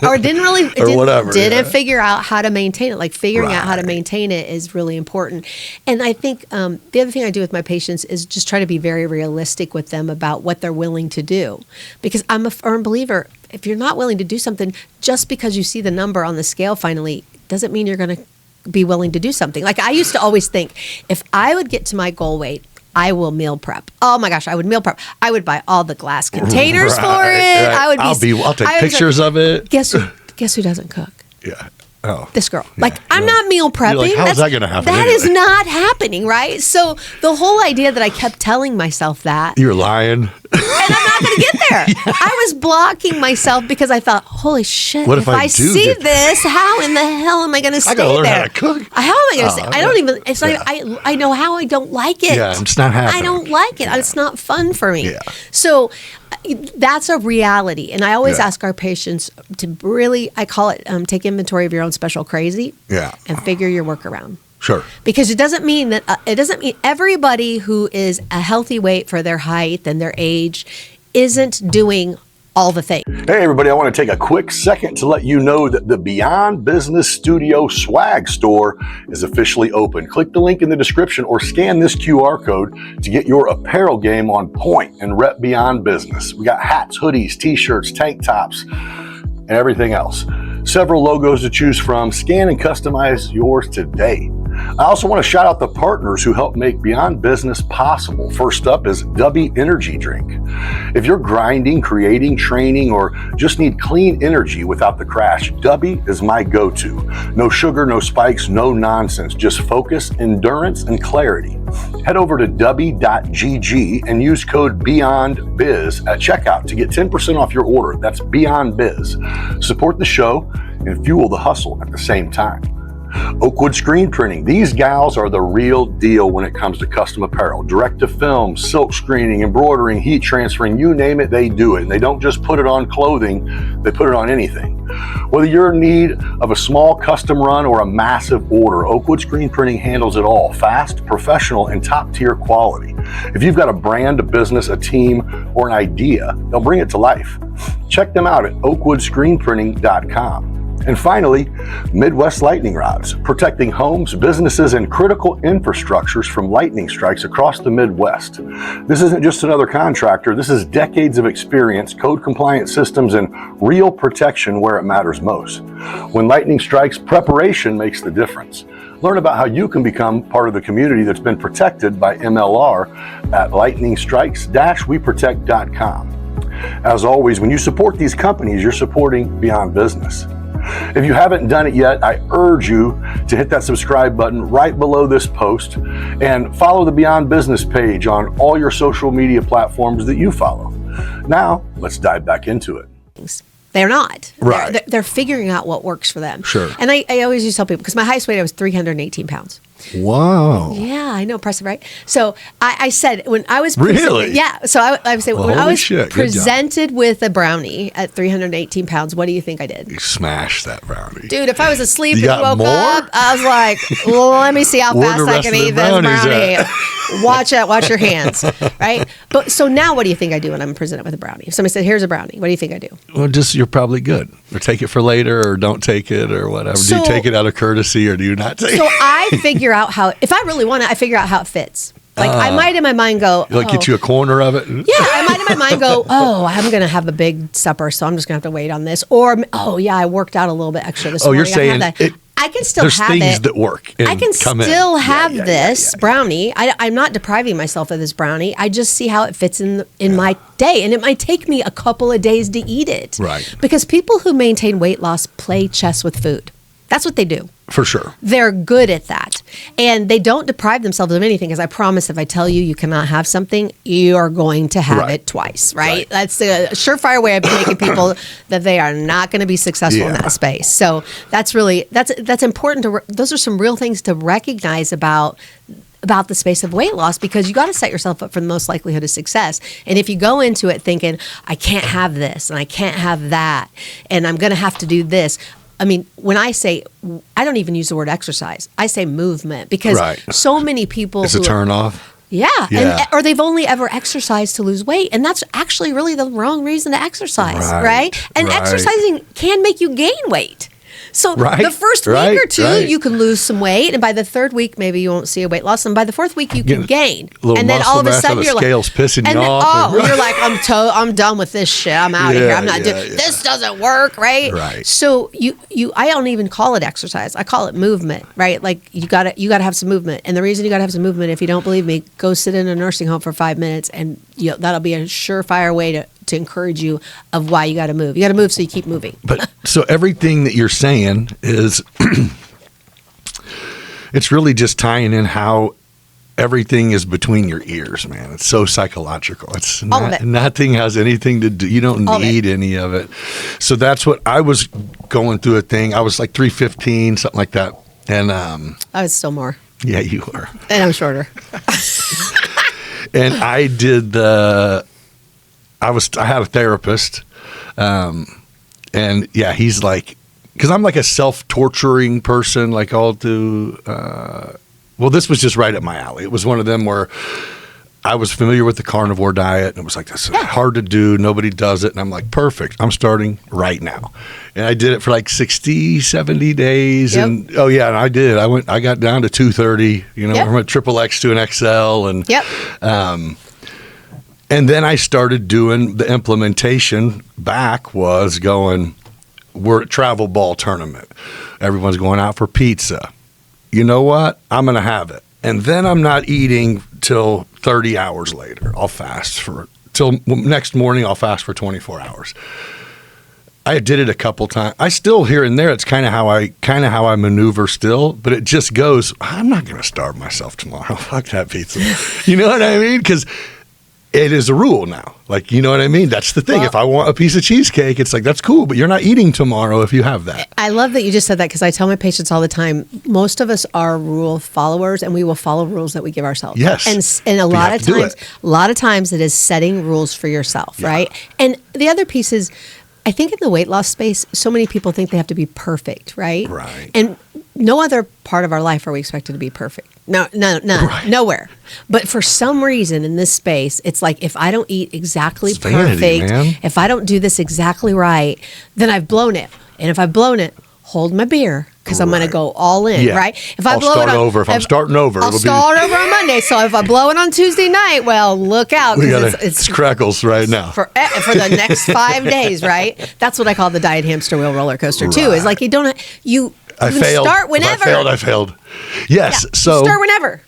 or didn't really, whatever, didn't yeah. figure out how to maintain it. Like, figuring out how to Right. maintain it is really important. And I think the other thing I do with my patients is just try to be very realistic with them about what they're willing to do, because I'm a firm believer, if you're not willing to do something, just because you see the number on the scale finally doesn't mean you're going to be willing to do something. Like I used to always think, if I would get to my goal weight, I will meal prep. Oh my gosh, I would meal prep. I would buy all the glass containers for it. Right. I would I'll take pictures of it. Guess who doesn't cook? Yeah. Oh. This girl. Like, I'm not meal prepping. You're like, how is that going to happen? That anyway? is not happening, right? So the whole idea that I kept telling myself that. You're lying. And I'm not going to get there. I was blocking myself because I thought, holy shit, What if I see this, how in the hell am I going to stay there? I got to learn how to cook. How am I going to stay? I don't even, it's like, I know how I don't like it. Yeah, it's not happening. I don't like it. It's not fun for me. Yeah. So that's a reality. And I always ask our patients to really, I call it, take inventory of your own special crazy and figure your workaround. Sure. Because it doesn't mean that everybody who is a healthy weight for their height and their age isn't doing all the things. Hey everybody, I want to take a quick second to let you know that the Beyond Business Studio swag store is officially open. Click the link in the description or scan this QR code to get your apparel game on point and rep Beyond Business. We got hats, hoodies, t-shirts, tank tops, and everything else. Several logos to choose from. Scan and customize yours today. I also want to shout out the partners who help make Beyond Business possible. First up is Dubby Energy Drink. If you're grinding, creating, training, or just need clean energy without the crash, Dubby is my go-to. No sugar, no spikes, no nonsense, just focus, endurance, and clarity. Head over to dubby.gg and use code BeyondBiz at checkout to get 10% off your order. That's BeyondBiz. Support the show and fuel the hustle at the same time. Oakwood Screen Printing. These gals are the real deal when it comes to custom apparel. Direct to film, silk screening, embroidering, heat transferring, you name it, they do it. And they don't just put it on clothing, they put it on anything. Whether you're in need of a small custom run or a massive order, Oakwood Screen Printing handles it all. Fast, professional, and top tier quality. If you've got a brand, a business, a team, or an idea, they'll bring it to life. Check them out at oakwoodscreenprinting.com. And finally, Midwest Lightning Rods, protecting homes, businesses, and critical infrastructures from lightning strikes across the Midwest. This isn't just another contractor. This is decades of experience, code-compliant systems, and real protection where it matters most. When lightning strikes, preparation makes the difference. Learn about how you can become part of the community that's been protected by MLR at lightningstrikes-weprotect.com. As always, when you support these companies, you're supporting Beyond Business. If you haven't done it yet, I urge you to hit that subscribe button right below this post and follow the Beyond Business page on all your social media platforms that you follow. Now, let's dive back into it. They're not. Right. They're figuring out what works for them. Sure. And I always used to tell people, because my highest weight, I was 318 pounds. Wow. Yeah, I know, impressive, right? So I said when I was really, So I would say when I was shit. presented with a brownie at 318 pounds, what do you think I did? You smashed that brownie, dude. If I was asleep you and woke more? up, I was like, well, let me see how fast I can eat this brownie. Watch your hands, right? But so now, what do you think I do when I'm presented with a brownie? If somebody said, "Here's a brownie," what do you think I do? Well, just you're probably good, or take it for later, or don't take it, or whatever. So, do you take it out of courtesy, or do you not take it? So I figure out how, if I really want it, I figure out how it fits. Like I might in my mind go, like get you a corner of it. Yeah, I might in my mind go, I'm going to have a big supper, so I'm just going to have to wait on this. Or, I worked out a little bit extra this morning. You're saying I can still there's have things it. that work. I can still have this brownie. I'm not depriving myself of this brownie. I just see how it fits in my day. And it might take me a couple of days to eat it. Right. Because people who maintain weight loss play chess with food. That's what they do. For sure. They're good at that. And they don't deprive themselves of anything, because I promise if I tell you cannot have something, you are going to have it twice, right? That's a surefire way of making people that they are not going to be successful in that space. So that's important those are some real things to recognize about the space of weight loss, because you got to set yourself up for the most likelihood of success. And if you go into it thinking, I can't have this and I can't have that, and I'm going to have to do this. I mean, when I say, I don't even use the word exercise. I say movement, because so many people. It's a turn off. Yeah. Or they've only ever exercised to lose weight. And that's actually really the wrong reason to exercise, right? And exercising can make you gain weight. So Right, the first week right, or two, right. you can lose some weight, and by the third week, maybe you won't see a weight loss, and by the fourth week, you can gain. little And then muscle all of a mass, sudden, the you're like, scale's pissing you and then, off. you're like, I'm done with this shit. I'm out of here. Yeah, I'm not doing yeah. this. Doesn't work, right? Right. So I don't even call it exercise. I call it movement, right? Like you gotta have some movement, and the reason you gotta have some movement, if you don't believe me, go sit in a nursing home for 5 minutes, and that'll be a surefire way to encourage you of why you got to move. You got to move so you keep moving. But so everything that you're saying is, it's really just tying in how everything is between your ears, man. It's so psychological. It's All of it. Nothing has anything to do. You don't All of need any of it. So that's what I was going through a thing. I was like 315, something like that. And I was still more, yeah, you were. and I'm shorter. And I did I had a therapist, and yeah, he's like, because I'm like a self-torturing person, like I'll do, well, this was just right up my alley. It was one of them where I was familiar with the carnivore diet, and it was like, this is hard to do, nobody does it, and I'm like, perfect, I'm starting right now. And I did it for like 60, 70 days, Yep. and and I did. I got down to 230, Yep. from a triple X to an XL, and Yep. and then I started doing the implementation. Back was going, we're at travel ball tournament. Everyone's going out for pizza. You know what? I'm going to have it. And then I'm not eating till 30 hours later. I'll fast till next morning. I'll fast for 24 hours. I did it a couple times. I still here and there. It's kind of how I maneuver still, but it just goes, I'm not going to starve myself tomorrow. Fuck that pizza. You know what I mean? Because it is a rule now. Like, you know what I mean? That's the thing. Well, if I want a piece of cheesecake, it's like, that's cool, but you're not eating tomorrow if you have that. I love that you just said that, because I tell my patients all the time, most of us are rule followers, and we will follow rules that we give ourselves. Yes. And a We lot have of to do times, it. it is setting rules for yourself, Yeah. right? And the other piece is, I think in the weight loss space, so many people think they have to be perfect, right? Right. And no other part of our life are we expected to be perfect. No, Right. nowhere. But for some reason in this space, it's like, if I don't eat exactly It's vanity, perfect, man. if I don't do this exactly right, then I've blown it. And if I've blown it, hold my beer, because I'm going to Right. go all in, Yeah. right? If I I'll blow start it on, over. If I'm starting over, I'll it'll be- start over on Monday. So if I blow it on Tuesday night, well, look out, We because got it's crackles right now. for the next 5 days, right? That's what I call the diet hamster wheel roller coaster too. Is like, you can failed. start whenever. If I failed. Yes. Yeah, So start whenever.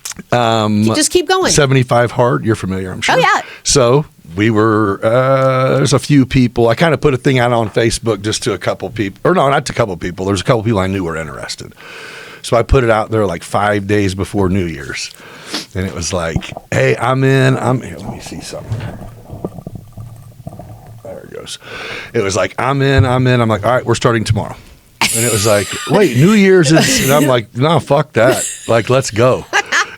Just keep going. 75 hard. You're familiar, I'm sure. Oh, yeah. So we were, there's a few people. I kind of put a thing out on Facebook just to a couple people, or no, not to a couple people. There's a couple people I knew were interested. So I put it out there like 5 days before New Year's. And it was like, hey, I'm in. Here, let me see something. There it goes. It was like, I'm in. I'm like, all right, we're starting tomorrow. And it was like, wait, New Year's is, and I'm like, no, fuck that. Like, let's go.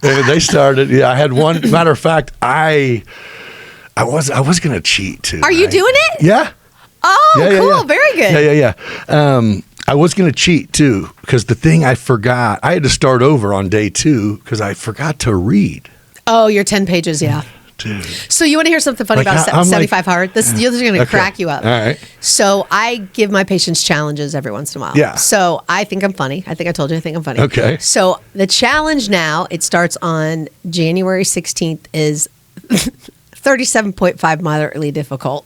And they started. Yeah, I had one. Matter of fact, I was going to cheat too. Are you doing it? Yeah. Oh, Yeah, cool. yeah. Very good. Yeah. I was going to cheat too, because the thing I forgot, I had to start over on day 2 because I forgot to read. Oh, your 10 pages, yeah. Dude. So you want to hear something funny Like, about I'm 75 hard? This is going to Okay. crack you up. All right. So I give my patients challenges every once in a while. Yeah. So I think I'm funny. I think I told you I think I'm funny. Okay. So the challenge now, it starts on January 16th, is 37.5 moderately difficult.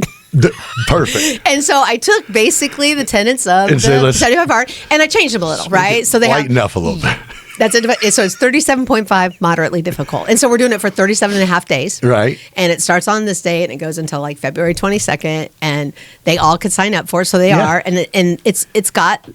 Perfect. And so I took basically the tenets of And the say, let's- 75 hard, and I changed them a little, right? So they lighten have up a little bit. That's it. So it's 37.5 moderately difficult. And so we're doing it for 37 and a half days. Right. And it starts on this day and it goes until like February 22nd, and they all could sign up for it. So they Yeah. are. And it's got,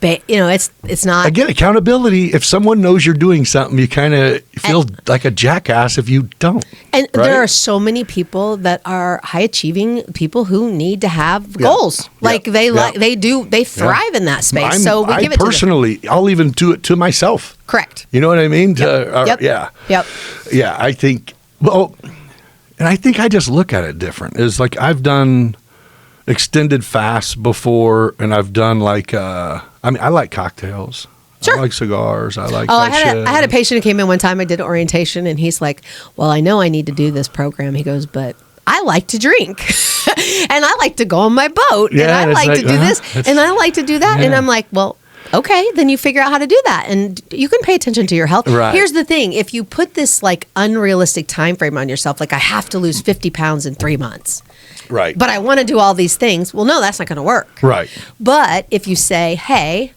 it's not. Again, accountability. If someone knows you're doing something, you kind of feel like a jackass if you don't. And right? there are so many people that are high achieving people who need to have goals. Like they thrive in that space. So we give it personally, I'll even do it to myself. Correct. You know what I mean? Yep. Yeah. Yep. Yeah, I think, and I think I just look at it different. It's like I've done extended fasts before, and I've done like, I like cocktails. Sure. I like cigars. I like I had a patient who came in one time. I did orientation, and he's like, well, I know I need to do this program. He goes, but I like to drink and I like to go on my boat and I like to do this and I like to do that. Yeah. And I'm like, well, Okay, then you figure out how to do that, and you can pay attention to your health. Right. Here's the thing: if you put this like unrealistic time frame on yourself, like I have to lose 50 pounds in 3 months, Right. but I want to do all these things. Well, no, that's not going to work. Right. But if you say, "Hey,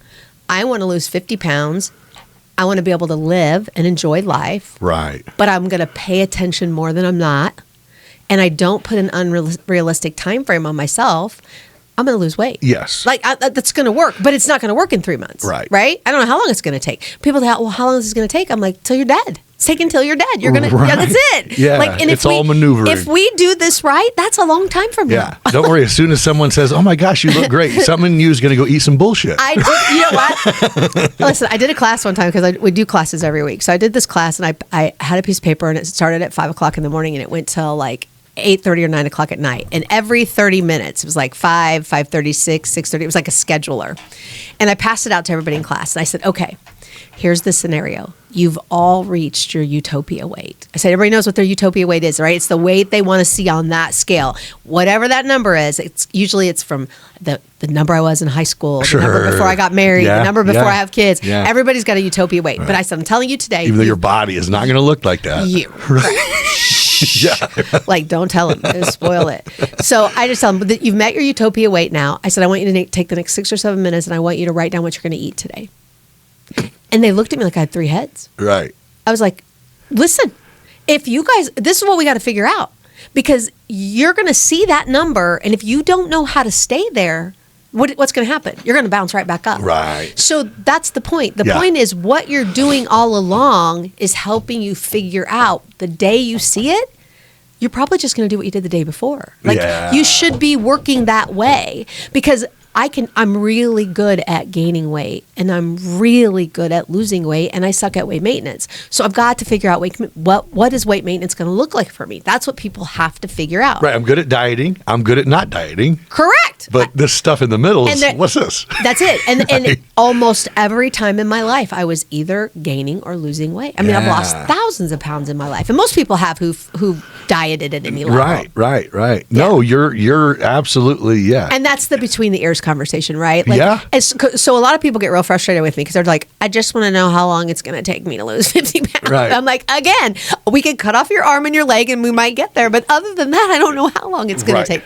I want to lose 50 pounds. I want to be able to live and enjoy life, Right. but I'm going to pay attention more than I'm not, and I don't put an unrealistic time frame on myself," I'm going to lose weight. Yes. Like that's going to work, but it's not going to work in 3 months. Right. Right. I don't know how long it's going to take. People say, well, how long is this going to take? I'm like, till you're dead. It's taking till you're dead. You're going to, Right. yeah, that's it. Yeah, Like, and it's all maneuvering. If we do this right, that's a long time from Yeah. now. Don't worry. As soon as someone says, "Oh my gosh, you look great," someone in you is going to go eat some bullshit. I did, you know what? Listen, I did a class one time because we do classes every week. So I did this class and I had a piece of paper and it started at 5 o'clock in the morning and it went till like 8:30 or 9 o'clock at night. And every 30 minutes, it was like 5, 5:36, 6:30. It was like a scheduler. And I passed it out to everybody in class. And I said, okay, here's the scenario. You've all reached your utopia weight. I said, everybody knows what their utopia weight is, right? It's the weight they want to see on that scale. Whatever that number is, it's from the number I was in high school, Sure. the number before I got married, Yeah, the number before yeah, I have kids. yeah. Everybody's got a utopia weight. But I said, I'm telling you today. Even though your body is not going to look like that. You. Yeah. Like, don't tell them. It'll spoil it. So I just tell them that you've met your utopia weight now. I said, I want you to take the next 6 or 7 minutes and I want you to write down what you're going to eat today. And they looked at me like I had 3 heads. Right. I was like, listen, if you guys, this is what we got to figure out because you're going to see that number. And if you don't know how to stay there, what's going to happen? You're going to bounce right back up. Right. So that's the point. The Yeah. point is what you're doing all along is helping you figure out the day you see it. You're probably just going to do what you did the day before. Like Yeah. you should be working that way because I'm really good at gaining weight and I'm really good at losing weight and I suck at weight maintenance. So I've got to figure out what is weight maintenance going to look like for me? That's what people have to figure out. Right. I'm good at dieting. I'm good at not dieting. Correct. But this stuff in the middle is, And what's this? That's it. And Right. almost every time in my life, I was either gaining or losing weight. I mean, I've lost Yeah. thousands of pounds in my life, and most people have who dieted at any level. Right. No, you're absolutely, yeah. And that's the between the ears conversation, right? Like, Yeah. So a lot of people get real frustrated with me because they're like, I just want to know how long it's going to take me to lose 50 pounds. Right. I'm like, again, we could cut off your arm and your leg and we might get there. But other than that, I don't know how long it's going Right. to take.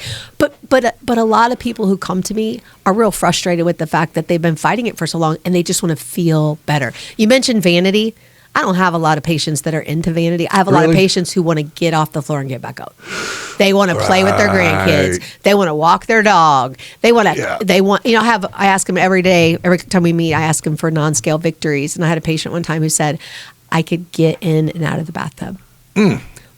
But a lot of people who come to me are real frustrated with the fact that they've been fighting it for so long and they just want to feel better. You mentioned vanity. I don't have a lot of patients that are into vanity. I have a lot of Really? patients who want to get off the floor and get back up. They want to play with their grandkids. Right. They want to walk their dog. They want to. Yeah. They want. I ask them every day. Every time we meet, I ask them for non-scale victories. And I had a patient one time who said, "I could get in and out of the bathtub."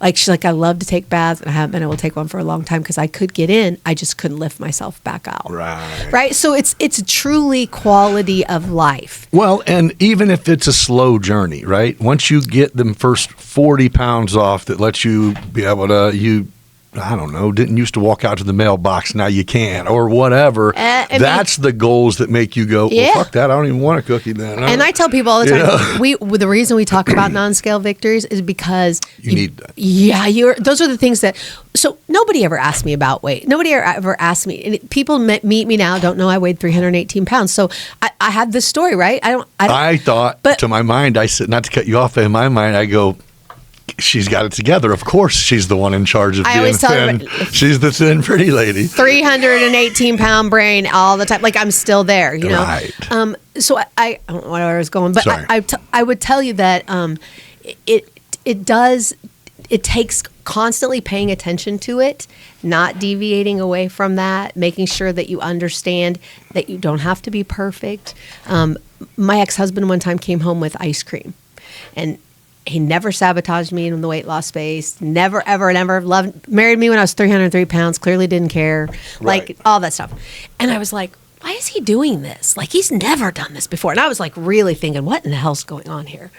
Like she's like, I love to take baths, and I haven't been able to take one for a long time because I could get in, I just couldn't lift myself back out. Right. So it's truly quality of life. Well, and even if it's a slow journey, right? Once you get them first 40 pounds off, that lets you be able to, I don't know, didn't used to walk out to the mailbox, now you can, or whatever. That's the goals that make you go, well, fuck that, I don't even want a cookie then. And I tell people all the time, the reason we talk about non-scale victories is because you need that. Yeah, those are the things that. So nobody ever asked me about weight. Nobody ever asked me. And people meet me now, don't know I weighed 318 pounds. So I have this story, right? I thought, to my mind, I said, not to cut you off, in my mind, I go, she's got it together. Of course, she's the one in charge of being thin. She's the thin, pretty lady. 318-pound brain all the time. Like I'm still there, you know. Right. So I don't know where I was going, but Sorry. I would tell you that it takes constantly paying attention to it, not deviating away from that, making sure that you understand that you don't have to be perfect. My ex-husband one time came home with ice cream, and he never sabotaged me in the weight loss space. Never, ever, never married me when I was 303 pounds. Clearly didn't care. Right. Like all that stuff. And I was like, why is he doing this? Like he's never done this before. And I was like really thinking, what in the hell's going on here?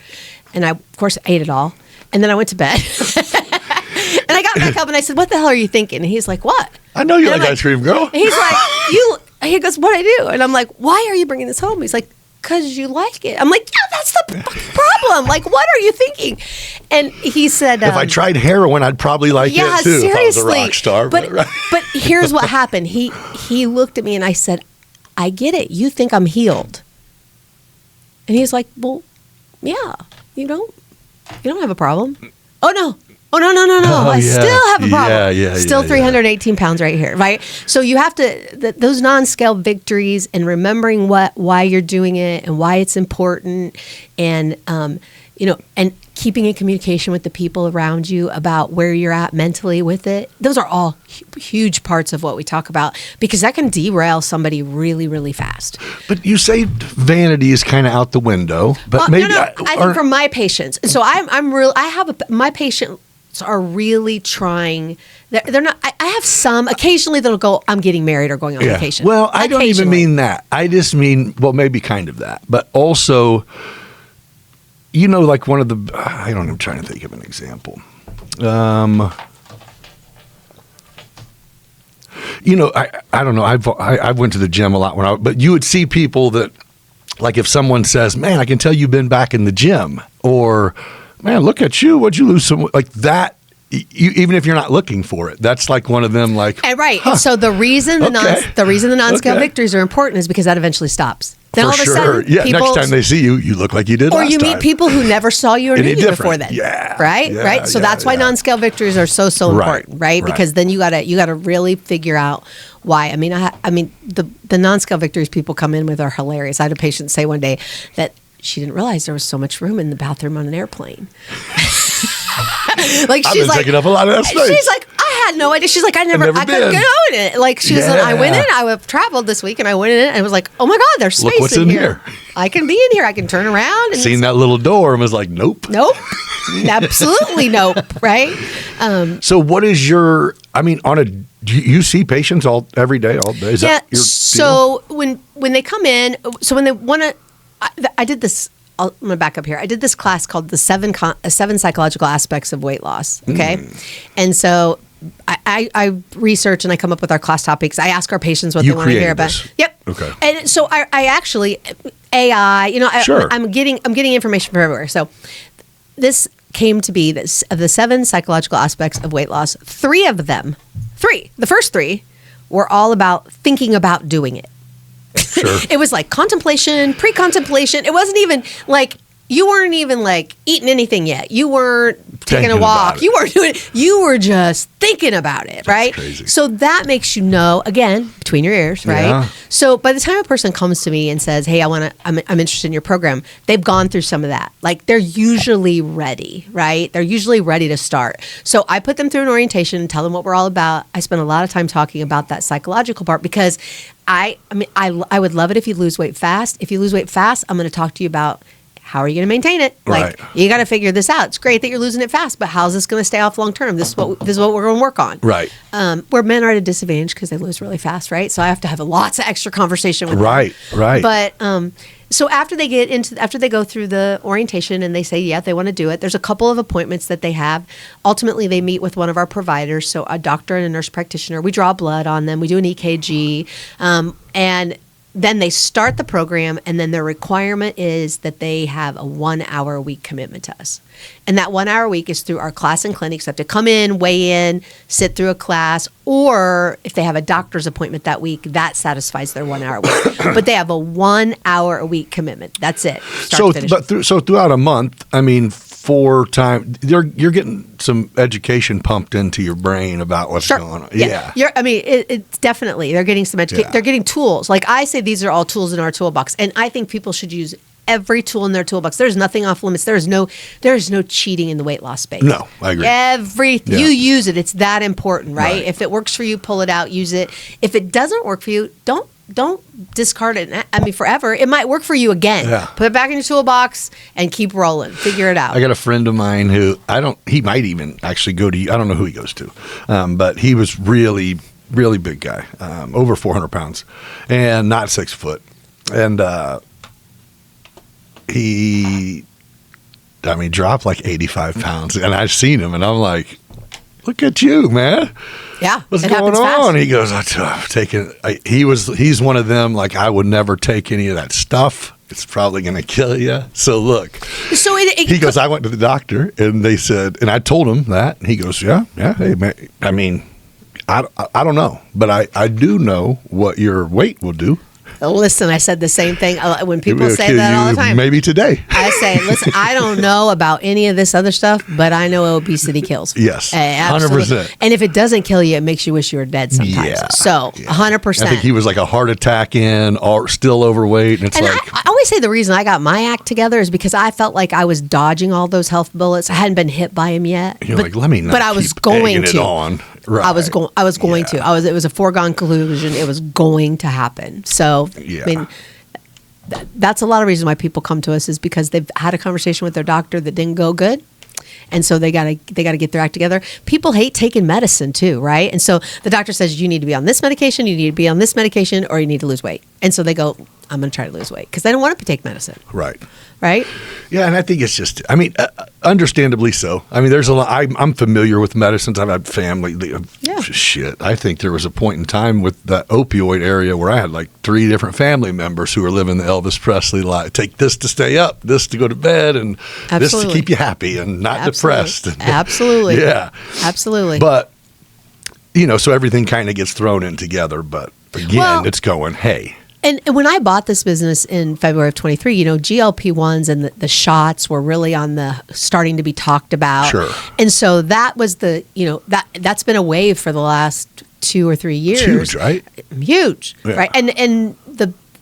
And I, of course, ate it all. And then I went to bed. And I got back up and I said, what the hell are you thinking? And he's like, what? I know you And like I'm ice cream, girl. He's like, he goes, what'd I do? And I'm like, why are you bringing this home? He's like, because you like it. I'm like, yeah, that's the fucking problem. Like, what are you thinking? And he said, if I tried heroin, I'd probably like it too. Seriously. If I was a rock star. But here's what happened. He looked at me and I said, I get it. You think I'm healed. And he's like, well, yeah, you don't have a problem. Oh, no. Oh, no. I still have a problem. Still 318 pounds right here, right? So you have to, those non-scale victories and remembering why you're doing it and why it's important and, and keeping in communication with the people around you about where you're at mentally with it. Those are all huge parts of what we talk about because that can derail somebody really, really fast. But you say vanity is kind of out the window, but maybe I think for my patients. So my patients are really trying. They're not. I have some occasionally that'll go, I'm getting married or going on vacation. Well, I don't even mean that. I just mean, well, maybe kind of that, but also, like one of the, I'm trying to think of an example. I don't know. I went to the gym a lot but you would see people that, like if someone says, man, I can tell you've been back in the gym, or man, look at you. What'd you lose some, like that? Even if you're not looking for it, that's like one of them. Like, and right. Huh. And so the reason the non-scale victories are important is because that eventually stops. Then all of a sudden, next time they see you, you look like you did. Or last you meet time. people who never saw you or knew you before then. Yeah. Right. So that's why non-scale victories are so important, right? Because then you gotta really figure out why. I mean, the non-scale victories people come in with are hilarious. I had a patient say one day that she didn't realize there was so much room in the bathroom on an airplane. Like she's like taking up a lot of that space. She's like, I had no idea. She's like, I couldn't go in it. Like she was, I went in. I traveled this week, and I went in it, and it was like, oh my god, there's space. Look what's in here. I can be in here. I can turn around. And seen that little door and was like, nope, absolutely nope. Right. So what is your? I mean, do you see patients every day, all day? Is that your so deal? when they come in, so when they want to, I did this. I'm going to back up here. I did this class called the seven psychological aspects of weight loss. Okay. And so I research and I come up with our class topics. I ask our patients what they want to hear about. This. Yep. Okay. And so I actually, AI, sure. I'm getting information from everywhere. So this came to be this, of the 7 psychological aspects of weight loss. The first 3 were all about thinking about doing it. Sure. It was like contemplation, pre-contemplation. It wasn't even like you weren't even like eating anything yet. You weren't taking a walk. You weren't doing it. You were just thinking about it, right? That's crazy. So that makes you know, again, between your ears, right? Yeah. So by the time a person comes to me and says, "Hey, I'm interested in your program," they've gone through some of that. Like they're usually ready, right? They're usually ready to start. So I put them through an orientation and tell them what we're all about. I spend a lot of time talking about that psychological part because I would love it if you lose weight fast. If you lose weight fast, I'm going to talk to you about how are you going to maintain it? Like you got to figure this out. It's great that you're losing it fast, but how's this going to stay off long term? This is what we're going to work on. Right. Where men are at a disadvantage because they lose really fast, right? So I have to have lots of extra conversation with them. Right. But so after they go through the orientation and they say, yeah, they want to do it, there's a couple of appointments that they have. Ultimately, they meet with one of our providers, so a doctor and a nurse practitioner. We draw blood on them. We do an EKG, and then they start the program, and then their requirement is that they have a 1-hour a week commitment to us. And that 1 hour a week is through our class and clinics. They have to come in, weigh in, sit through a class, or if they have a doctor's appointment that week, that satisfies their 1 hour a week. But they have a 1 hour a week commitment. That's it. So throughout a month, I mean, 4 times, you're getting some education pumped into your brain about what's going on. Yeah. It's definitely, they're getting some education. They're getting tools. Like I say, these are all tools in our toolbox. And I think people should use every tool in their toolbox. There's nothing off limits. There is no cheating in the weight loss space. No, I agree. You use it. It's that important, right? Right? If it works for you, pull it out, use it. If it doesn't work for you, don't discard it. I mean, forever. It might work for you again. Yeah. Put it back in your toolbox and keep rolling. Figure it out. I got a friend of mine who he might even actually go to, I don't know who he goes to, but he was really, really big guy, over 400 pounds and not 6 foot. And, he dropped like 85 pounds, and I've seen him, and I'm like, look at you, man. Yeah. What's going on? He goes, he's one of them, like, I would never take any of that stuff. It's probably going to kill you. So look, he goes, I went to the doctor, and they said, and I told him that, and he goes, yeah. Hey, man, I mean, I don't know, but I do know what your weight will do. Listen, I said the same thing when people say that all the time. Maybe today. I say, listen, I don't know about any of this other stuff, but I know obesity kills. Yes, absolutely. 100%. And if it doesn't kill you, it makes you wish you were dead sometimes. Yeah. So 100%. I think he was like a heart attack in, or still overweight. And it's And like, I always say the reason I got my act together is because I felt like I was dodging all those health bullets. I hadn't been hit by them yet. you're like, let me not But I was keep going egging to. it on. Right. I was going to. It was a foregone conclusion. It was going to happen. So, Yeah. I mean, that's a lot of reason why people come to us is because they've had a conversation with their doctor that didn't go good. And so they gotta get their act together. People hate taking medicine too, right? And so the doctor says you need to be on this medication, you need to be on this medication, or you need to lose weight. And so they go, I'm going to try to lose weight because they don't want to take medicine, Right. right? Yeah, and I think it's just, I mean, understandably so. I mean, there's a lot, I'm familiar with medicines. I've had family. Yeah. Shit. I think there was a point in time with the opioid area where I had like 3 different family members who were living the Elvis Presley life. Take this to stay up, this to go to bed, and this to keep you happy and not depressed. Absolutely. Yeah. Absolutely. But, so everything kind of gets thrown in together. But again, it's going, hey. And when I bought this business in February of 23, GLP-1s and the shots were really on the starting to be talked about. Sure. And so that was that's been a wave for the last 2 or 3 years. It's huge, right? Huge, Yeah. right? And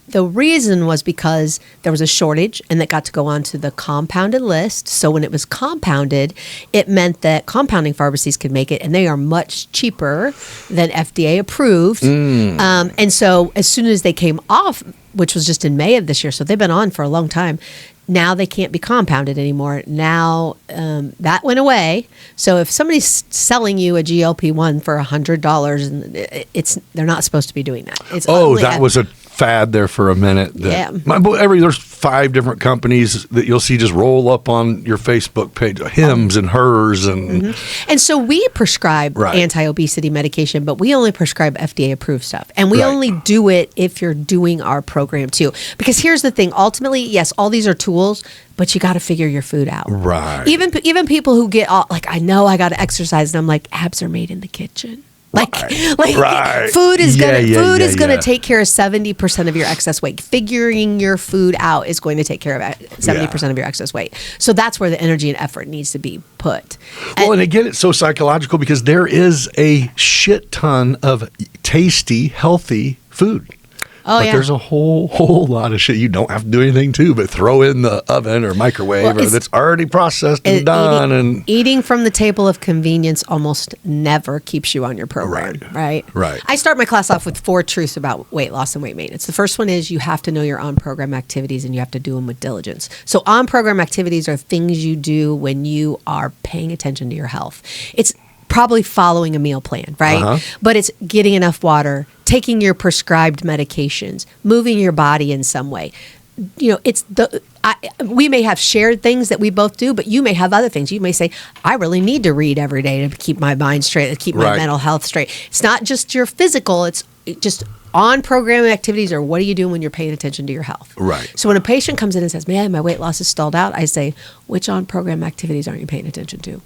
the reason was because there was a shortage and that got to go onto the compounded list. So when it was compounded, it meant that compounding pharmacies could make it, and they are much cheaper than FDA approved. And so as soon as they came off, which was just in May of this year, so they've been on for a long time, now they can't be compounded anymore. Now that went away. So if somebody's selling you a GLP-1 for $100, they're not supposed to be doing that. It's that was a fad there for a minute. There's 5 different companies that you'll see just roll up on your Facebook page, Hims and Hers. And And so we prescribe anti-obesity medication, but we only prescribe FDA-approved stuff. And we only do it if you're doing our program too. Because here's the thing. Ultimately, yes, all these are tools, but you got to figure your food out. Right. Even people who get all, like, I know I got to exercise, and I'm like, abs are made in the kitchen. Food is gonna take care of 70% of your excess weight. Figuring your food out is going to take care of 70% of your excess weight. So that's where the energy and effort needs to be put. And again, it's so psychological because there is a shit ton of tasty, healthy food. But there's a whole lot of shit you don't have to do anything to, but throw in the oven or microwave or that's already processed and done. Eating from the table of convenience almost never keeps you on your program, right? I start my class off with 4 truths about weight loss and weight maintenance. The first one is you have to know your on-program activities and you have to do them with diligence. So on-program activities are things you do when you are paying attention to your health. It's probably following a meal plan, right? But it's getting enough water, taking your prescribed medications, moving your body in some way. We may have shared things that we both do, but you may have other things. You may say, I really need to read every day to keep my mind straight, to keep my mental health straight. It's not just your physical, it's just on-program activities, or what are you doing when you're paying attention to your health? Right. So when a patient comes in and says, man, my weight loss is stalled out, I say, which on-program activities aren't you paying attention to?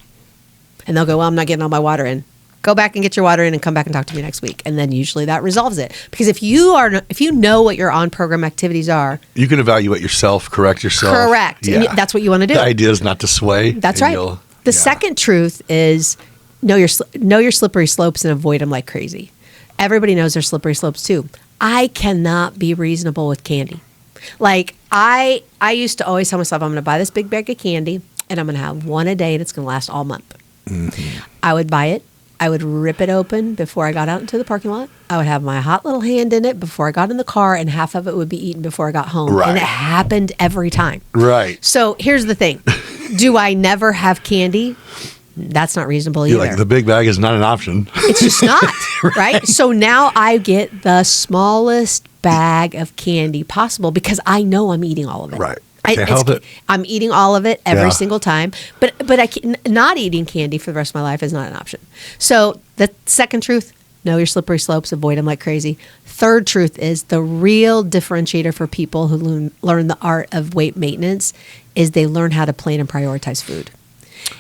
And they'll go, well, I'm not getting all my water in. Go back and get your water in and come back and talk to me next week. And then usually that resolves it. Because if you know what your on-program activities are, you can evaluate yourself, correct yourself. Correct. Yeah. And that's what you want to do. The idea is not to sway. That's right. The second truth is know your slippery slopes and avoid them like crazy. Everybody knows there's slippery slopes too. I cannot be reasonable with candy. Like I used to always tell myself, I'm going to buy this big bag of candy and I'm going to have one a day and it's going to last all month. I would buy it. I would rip it open before I got out into the parking lot. I would have my hot little hand in it before I got in the car, and half of it would be eaten before I got home. Right. And it happened every time. Right. So here's the thing. Do I never have candy? That's not reasonable either. Like the big bag is not an option. It's just not, right? So now I get the smallest bag of candy possible because I know I'm eating all of it. Right. Can't help it. I'm eating all of it every single time, but not eating candy for the rest of my life is not an option. So the second truth, know your slippery slopes, avoid them like crazy. Third truth is the real differentiator for people who learn the art of weight maintenance is they learn how to plan and prioritize food.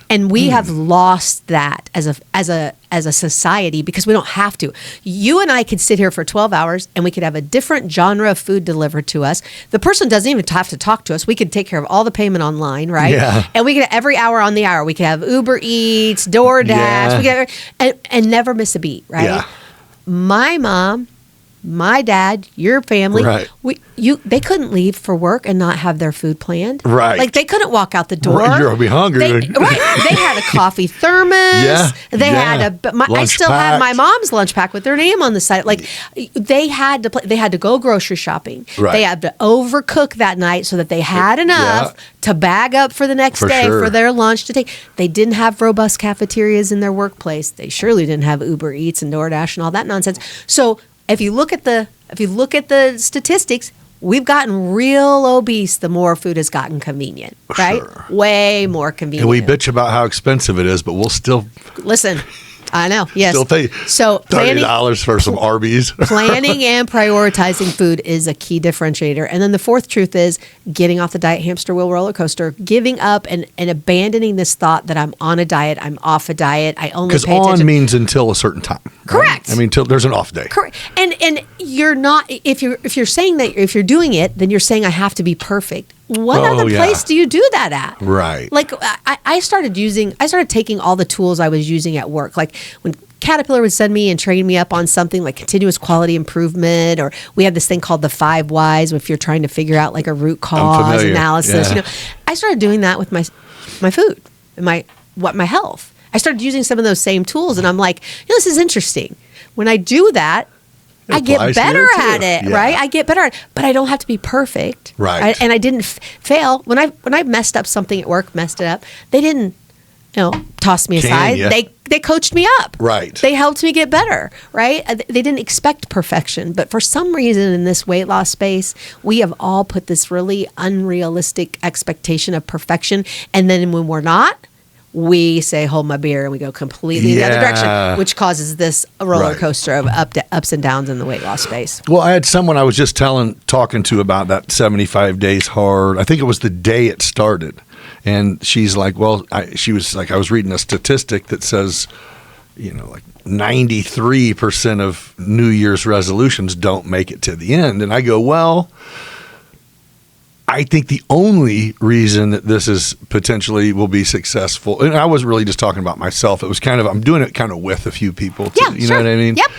And we have lost that as a society because we don't have to. You and I could sit here for 12 hours and we could have a different genre of food delivered to us. The person doesn't even have to talk to us. We could take care of all the payment online, right? Yeah. And we could every hour on the hour, we could have Uber Eats, DoorDash, Yeah. we could and never miss a beat, right? Yeah. My mom, my dad, your family, Right. they couldn't leave for work and not have their food planned. Right. Like they couldn't walk out the door. Right, you're gonna be hungry. They had a coffee thermos. Yeah. They had I Lunch still have my packed. mom's lunch pack with their name on the side. Like they had to go grocery shopping. Right. They had to overcook that night so that they had enough to bag up for the next For day sure. for their lunch to take. They didn't have robust cafeterias in their workplace. They surely didn't have Uber Eats and DoorDash and all that nonsense. So if you look at the statistics, we've gotten real obese the more food has gotten convenient, right? Sure. Way more convenient. And we bitch about how expensive it is, but we'll still Listen, I know. Yes. still pay So $30 for some Arby's. planning and prioritizing food is a key differentiator. And then the fourth truth is getting off the diet hamster wheel roller coaster, giving up and abandoning this thought that I'm on a diet, I'm off a diet, I only Because pay on attention. means until a certain time. right? Correct. I mean, till there's an off day. Correct. And you're not if you're saying that if you're doing it, then you're saying I have to be perfect. What Oh, other yeah. place do you do that at? Right. Like I started taking all the tools I was using at work. Like when Caterpillar would send me and train me up on something like continuous quality improvement, or we have this thing called the 5 whys if you're trying to figure out like a root cause familiar. analysis. Yeah. I started doing that with my food and my health. I started using some of those same tools, and I'm like, this is interesting. When I do that, I get applies better here, at too. it, Yeah. right? I get better at it, but I don't have to be perfect, Right. and I didn't fail when I messed up something at work, messed it up. They didn't, toss me aside. ya? They coached me up. Right. They helped me get better. Right. They didn't expect perfection, but for some reason in this weight loss space, we have all put this really unrealistic expectation of perfection, and then when we're not, we say, hold my beer, and we go completely the other Yeah. direction, which causes this roller Right. coaster of ups and downs in the weight loss space. Well, I had someone I was just talking to about that 75 days hard. I think it was the day it started. And she's like, I was reading a statistic that says, like 93% of New Year's resolutions don't make it to the end. And I go, well, I think the only reason that this is potentially will be successful, and I wasn't really just talking about myself. It was I'm doing it kind of with a few people. Yeah, you sure. know what I mean? Yep.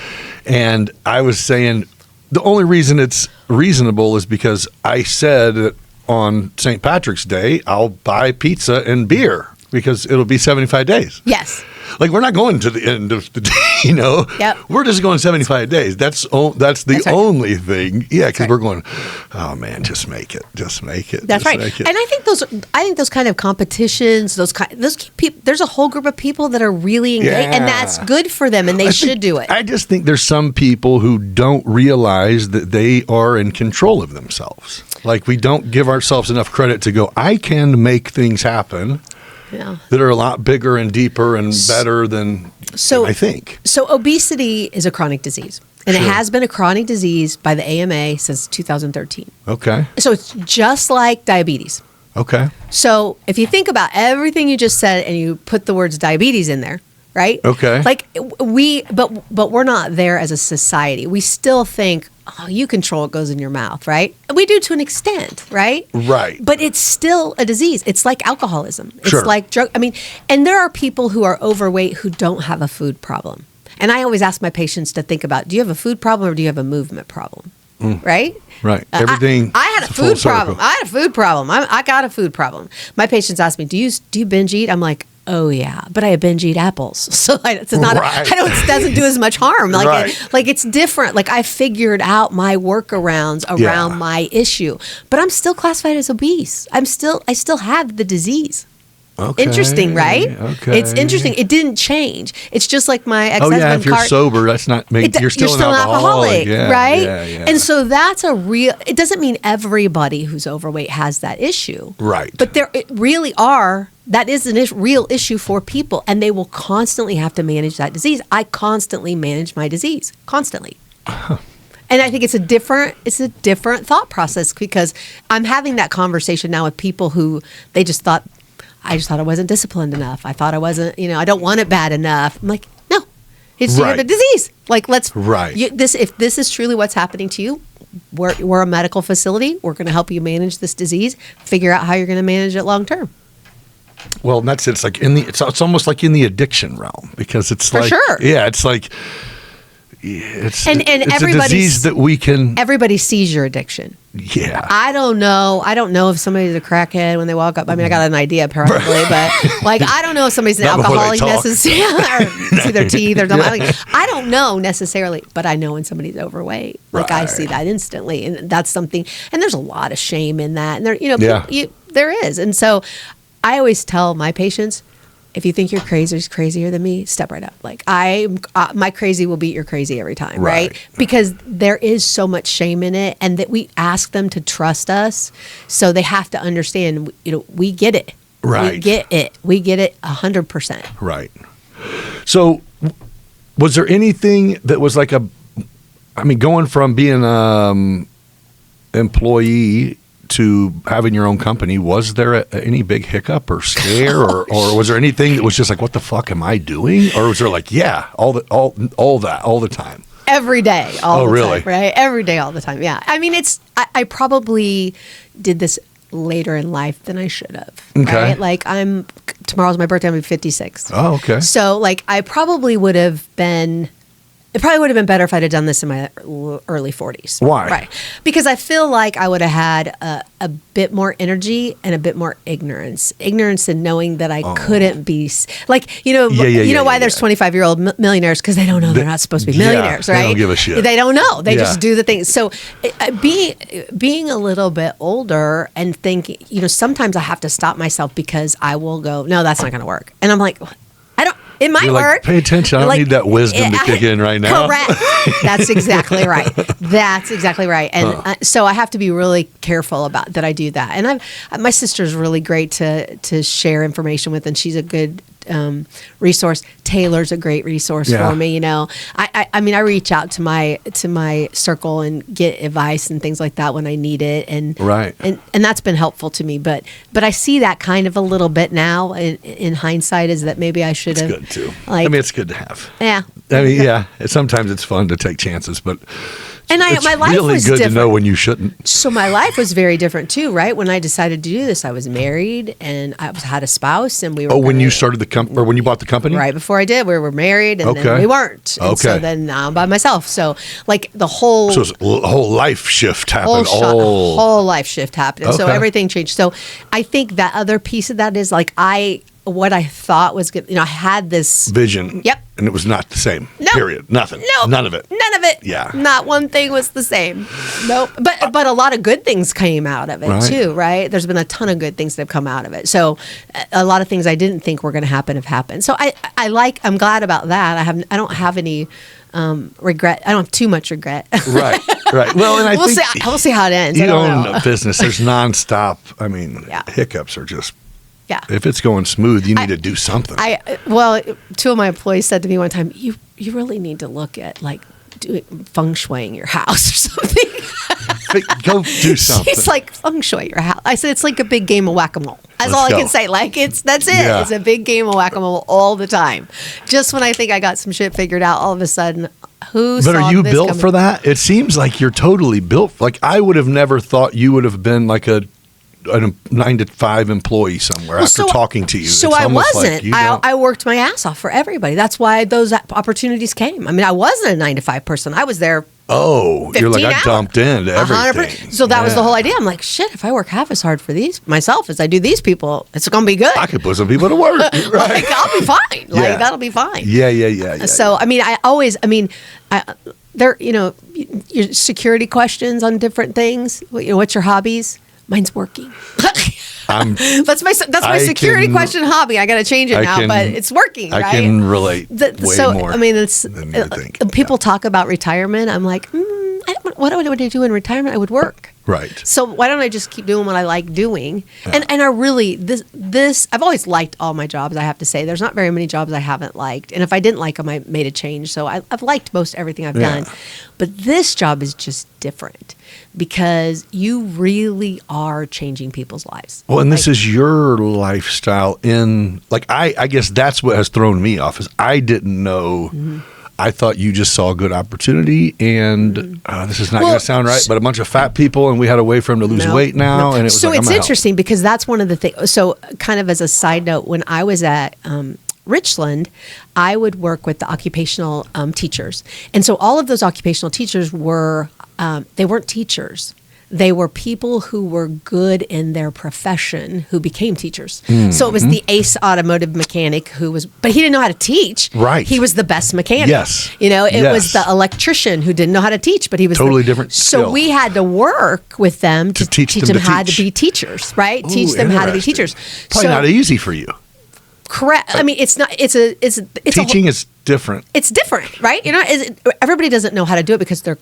And I was saying the only reason it's reasonable is because I said that on St. Patrick's Day, I'll buy pizza and beer because it'll be 75 days. Yes. Like, we're not going to the end of the day, Yep. We're just going 75 days. That's the right. only thing. Yeah, because right. we're going, oh man, just make it. Just make it. That's just right. make it. And I think those kind of competitions, those people, there's a whole group of people that are really engaged, Yeah. and that's good for them, and they should do it. I just think there's some people who don't realize that they are in control of themselves. Like, we don't give ourselves enough credit to go, I can make things happen Yeah. that are a lot bigger and deeper and better than I think. So obesity is a chronic disease, and Sure. it has been a chronic disease by the AMA since 2013. Okay. So it's just like diabetes. Okay. So if you think about everything you just said and you put the words diabetes in there, right? Okay. Like but we're not there as a society. We still think, oh, you control what goes in your mouth, right? We do to an extent, right? Right. But it's still a disease. It's like alcoholism. It's Sure. like drug. And there are people who are overweight who don't have a food problem. And I always ask my patients to think about, do you have a food problem or do you have a movement problem? Right? Right. Everything. I had a is full food circle. problem. I had a food problem. I got a food problem. My patients ask me, do you binge eat? I'm like, oh yeah, but I binge eat apples, so it's not. Right. It doesn't do as much harm. Like Right. it's different. Like I figured out my workarounds around Yeah. my issue, but I'm still classified as obese. I still have the disease. Okay. Interesting, right? Okay. It's interesting. It didn't change. It's just like my Oh ex-husband. yeah, if you're sober, that's not. You're still an alcoholic, yeah, right? Yeah, yeah. And so that's a real. It doesn't mean everybody who's overweight has that issue, Right. But there really are. That is a real issue for people, and they will constantly have to manage that disease. I constantly manage my disease, constantly. And I think it's a different thought process because I'm having that conversation now with people who they just thought, I just thought I wasn't disciplined enough. I thought I wasn't, I don't want it bad enough. I'm like, no, it's you have a disease. Like, let's, if this is truly what's happening to you, we're a medical facility. We're going to help you manage this disease, figure out how you're going to manage it long term. Well, and that's it. It's like it's almost like in the addiction realm, because it's For like, sure. yeah, it's like, it's and it's a disease that we can. Everybody sees your addiction. Yeah. I don't know if somebody's a crackhead when they walk up. I mean, I got an idea probably, but like, I don't know if somebody's an alcoholic necessarily, or see their teeth or something. I don't know necessarily, but I know when somebody's overweight. Like, I see that instantly, and that's something. And there's a lot of shame in that, and there, there is. And so, I always tell my patients, if you think you're crazier than me, step right up. Like, my crazy will beat your crazy every time, right? Because there is so much shame in it, and that we ask them to trust us, so they have to understand. We get it. Right. We get it. We get it 100%. Right. So, was there anything that was like going from being employee to having your own company, was there any big hiccup or scare, or was there anything that was just like, what the fuck am I doing? Or was there like, all the time? Every day, all the really? time, right? Every day, all the time. Yeah. I mean, I probably did this later in life than I should have. Okay. Right? Like, tomorrow's my birthday, I'm gonna be 56. Oh, okay. So, like, it probably would have been better if I'd have done this in my early 40s. Why? Right. Because I feel like I would have had a bit more energy and a bit more ignorance. Ignorance in knowing that I couldn't be, like, why there's 25-year-old millionaires, because they don't know they're not supposed to be millionaires, right? They don't give a shit. They don't know. They just do the things. So being a little bit older and thinking, sometimes I have to stop myself, because I will go, no, that's not going to work. And I'm like, it might work. Pay attention. I don't need that wisdom to kick in right now. Correct. That's exactly right. That's exactly right. And so I have to be really careful about that. I do that. And my sister's really great to share information with, and she's a good resource. Taylor's a great resource for me. I reach out to my circle and get advice and things like that when I need it, and that's been helpful to me. But I see that kind of a little bit now in hindsight, is that maybe I should have. It's good too. Like, it's good to have. Yeah. Sometimes it's fun to take chances, but. And my life really was good different. to know when you shouldn't. So my life was very different too, right? When I decided to do this, I was married and I had a spouse, and we were. When you started the company, or when you bought the company? Right before I did, we were married, and then we weren't. And so then now I'm by myself. So like the whole. So a whole life shift happened. Whole life shift happened, and so everything changed. So I think that other piece of that is like what I thought was good. I had this vision. Yep. And it was not the same. No. Period. Nothing. No. None of it. None of it. Yeah. Not one thing was the same. Nope. But a lot of good things came out of it too, right? There's been a ton of good things that have come out of it. So a lot of things I didn't think were going to happen have happened. So I'm glad about that. I don't have any regret. I don't have too much regret. Right. Well, and we'll see how it ends. You own a business. There's nonstop. Hiccups are just. Yeah. If it's going smooth, you need to do something. Two of my employees said to me one time, you really need to look at like doing feng shuiing your house or something. Go do something. She's like, feng shui your house. I said, it's like a big game of whack-a-mole. That's all I can say. Like, that's it. Yeah. It's a big game of whack-a-mole all the time. Just when I think I got some shit figured out, all of a sudden, But are you built for that? It seems like you're totally built. Like, I would have never thought you would have been like a 9 to 5 employee somewhere after talking to you. So I wasn't. Like I worked my ass off for everybody. That's why those opportunities came. I mean, I wasn't a 9 to 5 person. I was there. Oh, you're like, I dumped into everything. So that was the whole idea. I'm like, shit, if I work half as hard for these myself as I do these people, it's going to be good. I could put some people to work. Right? Like, I'll be fine. Like, that'll be fine. Yeah. So, I mean, your security questions on different things. What's your hobbies? Mine's working. That's my security question hobby. I got to change it now, but it's working. I can relate way more. I mean, than you think. People talk about retirement. I'm like, I what would I do in retirement? I would work. Right. So why don't I just keep doing what I like doing? And I really, this I've always liked all my jobs, I have to say. There's not very many jobs I haven't liked. And if I didn't like them, I made a change. So I've liked most everything I've done. But this job is just different because you really are changing people's lives. Well, and this is your lifestyle in, like, I guess that's what has thrown me off is I didn't know. I thought you just saw a good opportunity, and this is not going to sound right, but a bunch of fat people, and we had a way for him to lose weight now, and it was so like, it's interesting because that's one of the things. So, kind of as a side note, when I was at Richland, I would work with the occupational teachers, and so all of those occupational teachers were they weren't teachers. They were people who were good in their profession who became teachers. So it was the ace automotive mechanic but he didn't know how to teach. Right. He was the best mechanic. Yes. It was the electrician who didn't know how to teach, but he was totally different So skill. we had to work with them to teach them how to be teachers, right? Ooh, teach them how to be interesting. teachers. Probably not easy for you. Correct. I mean, it's not. It's Teaching is different. It's different, right? Everybody doesn't know how to do it because they're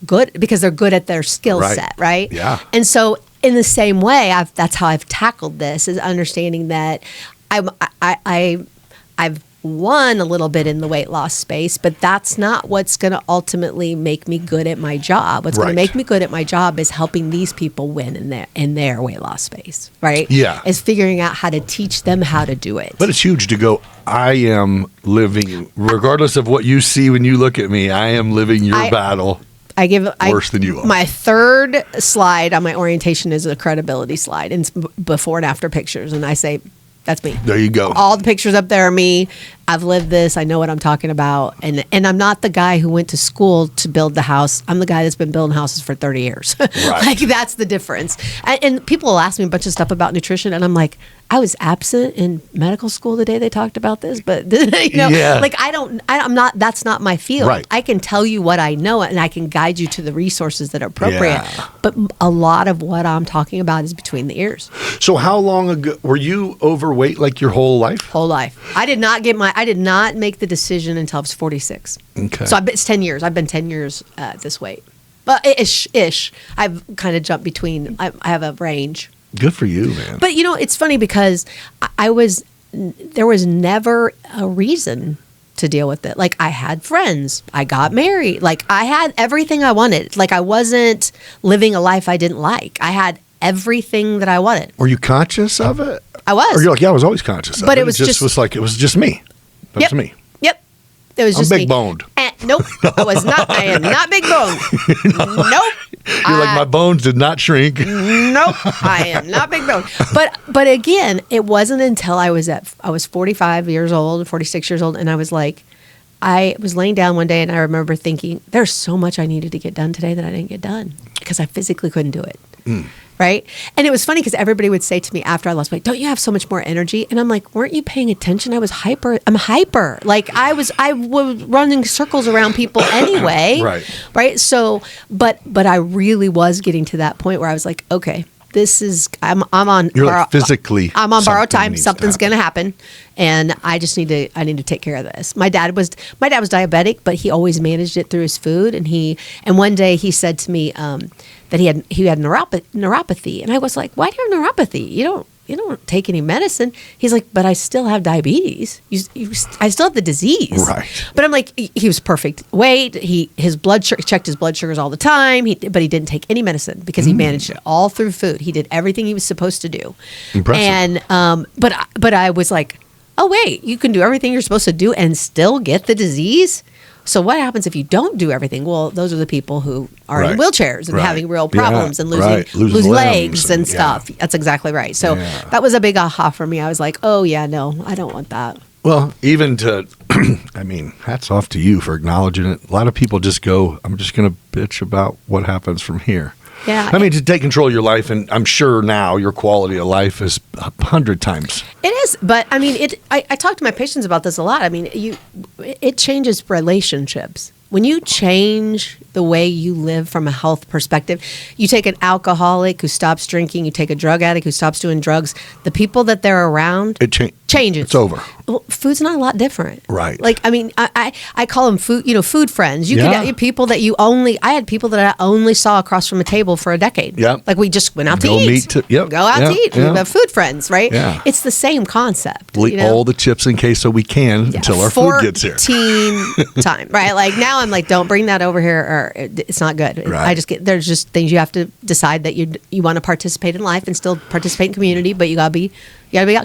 good at their skill set, right? Yeah. And so, in the same way, that's how I've tackled this: is understanding that I've won a little bit in the weight loss space, but that's not what's going to ultimately make me good at my job. What's going to make me good at my job is helping these people win in their weight loss space, right? Yeah. Is figuring out how to teach them how to do it. But it's huge to go, I am living, regardless of what you see when you look at me, I am living your battle. Worse than you are. My third slide on my orientation is a credibility slide, and it's before and after pictures, and I say, that's me. There you go. All the pictures up there are me. I've lived this. I know what I'm talking about. And I'm not the guy who went to school to build the house. I'm the guy that's been building houses for 30 years. Right. Like, that's the difference. And people will ask me a bunch of stuff about nutrition, and I'm like, I was absent in medical school the day they talked about this, but like I'm not, that's not my field. Right. I can tell you what I know, and I can guide you to the resources that are appropriate. Yeah. But a lot of what I'm talking about is between the ears. So how long ago, were you overweight like your whole life? Whole life. I did not make the decision until I was 46. Okay. So it's 10 years. I've been 10 years at this weight. But ish. I've kind of jumped between, I have a range. Good for you, man. But it's funny because there was never a reason to deal with it. Like, I had friends, I got married, like I had everything I wanted. Like, I wasn't living a life I didn't like. I had everything that I wanted. Were you conscious of it? I was. Or you're like, yeah, I was always conscious of it. But it was just like, it was just me. That was me. Yep. It was just I'm me. big boned. Nope. I was not. I am not big boned. Nope. You're like, my bones did not shrink. Nope. I am not big boned. But again, it wasn't until I was 45 years old, 46 years old, and I was like, I was laying down one day and I remember thinking, there's so much I needed to get done today that I didn't get done because I physically couldn't do it. Right? And it was funny because everybody would say to me after I lost weight, don't you have so much more energy? And I'm like, weren't you paying attention? I'm hyper. Like, I was running circles around people anyway. Right. So, but I really was getting to that point where I was like, okay, I'm on. You're like physically. I'm on borrowed time. Something's going to happen, and I just need to take care of this. My dad was diabetic, but he always managed it through his food. And one day he said to me that he had neuropathy, and I was like, why do you have neuropathy? You don't take any medicine. He's like, but I still have diabetes. I still have the disease. Right. But I'm like, he was perfect weight. Checked his blood sugars all the time. But he didn't take any medicine because he managed it all through food. He did everything he was supposed to do. Impressive. And but I was like, oh wait, you can do everything you're supposed to do and still get the disease? So what happens if you don't do everything? Well, those are the people who are in wheelchairs and having real problems and losing legs and stuff. That's exactly right. So that was a big aha for me. I was like, oh yeah, no, I don't want that. Well, even I mean, hats off to you for acknowledging it. A lot of people just go, I'm just going to bitch about what happens from here. Yeah. I mean, to take control of your life, and I'm sure now your quality of life is 100 times. It is, but I mean, I talk to my patients about this a lot. I mean, it changes relationships. When you change the way you live from a health perspective, you take an alcoholic who stops drinking, you take a drug addict who stops doing drugs, the people that they're around, changes. It's over. Well, food's not a lot different. Right. Like, I mean, I call them food, food friends. You Yeah. could people that I had people that I only saw across from a table for a decade. Yep. Like we just went out to Go eat. Go out to eat. We have food friends, right? Yeah. It's the same concept. All the chips in queso we can until our food gets here. 14 time, right? Like now I'm like, don't bring that over here or it's not good. Right. There's just things you have to decide that you want to participate in life and still participate in community, but you gotta be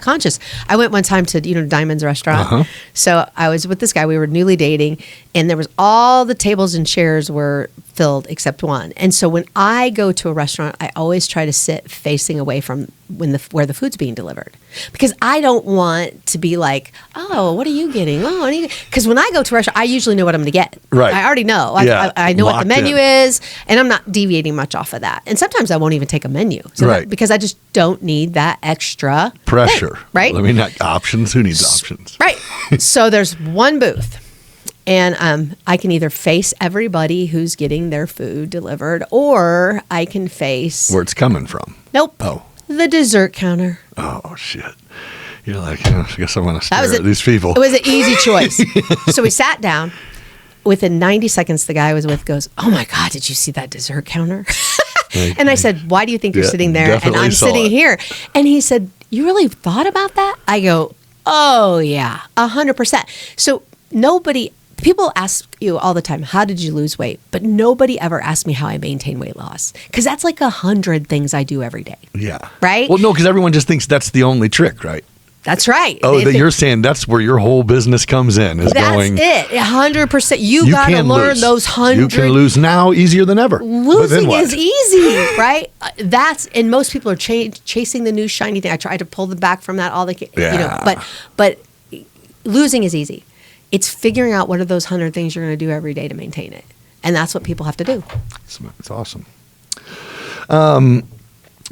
conscious. I went one time to Diamond's restaurant. Uh-huh. So I was with this guy. We were newly dating, and there was all the tables and chairs were filled except one. And so when I go to a restaurant, I always try to sit facing away from where the food's being delivered, because I don't want to be like, oh, what are you getting? Oh, because when I go to a restaurant, I usually know what I'm going to get. Right. I already know. Yeah. I know what the Locked menu in. is, and I'm not deviating much off of that. And sometimes I won't even take a menu, Right. because I just don't need that extra Pressure. thing, right? I mean, not options. Who needs options? Right. So there's one booth, and I can either face everybody who's getting their food delivered, or I can face Where it's coming from. nope, Oh. the dessert counter. Oh, shit. You're like, I guess I want to stare Was at these people. It was an easy choice. So we sat down. Within 90 seconds, the guy I was with goes, "Oh my God, did you see that dessert counter?" And I said, "Why do you think you're Yeah, sitting there and definitely I'm saw sitting it. here?" And he said, "You really thought about that?" I go, "Oh yeah, 100%." So people ask you all the time, "How did you lose weight?" But nobody ever asked me how I maintain weight loss, because that's like 100 things I do every day. Yeah. Right? Well, no, because everyone just thinks that's the only trick, right? That's right. Oh, They think- you're saying that's where your whole business comes in, is that's going. it. 100%. You got to can learn lose. those 100. You can lose now easier than ever. But then Losing what? is easy, right? And most people are chasing the new shiny thing. I try to pull them back from that Yeah. but losing is easy. It's figuring out what are those 100 things you're going to do every day to maintain it, and that's what people have to do. It's awesome.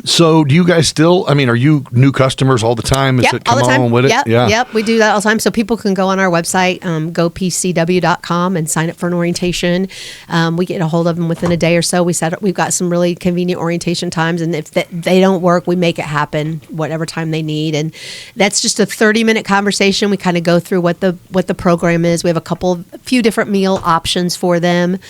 So do you guys still, are you new customers all the time? Is Yep, it all come the time. on with it? Yep, we do that all the time. So people can go on our website, gopcw.com, and sign up for an orientation. We get a hold of them within a day or so. We've got some really convenient orientation times, and if they don't work, we make it happen whatever time they need. And that's just a 30-minute conversation. We kind of go through what the program is. We have a few different meal options for them.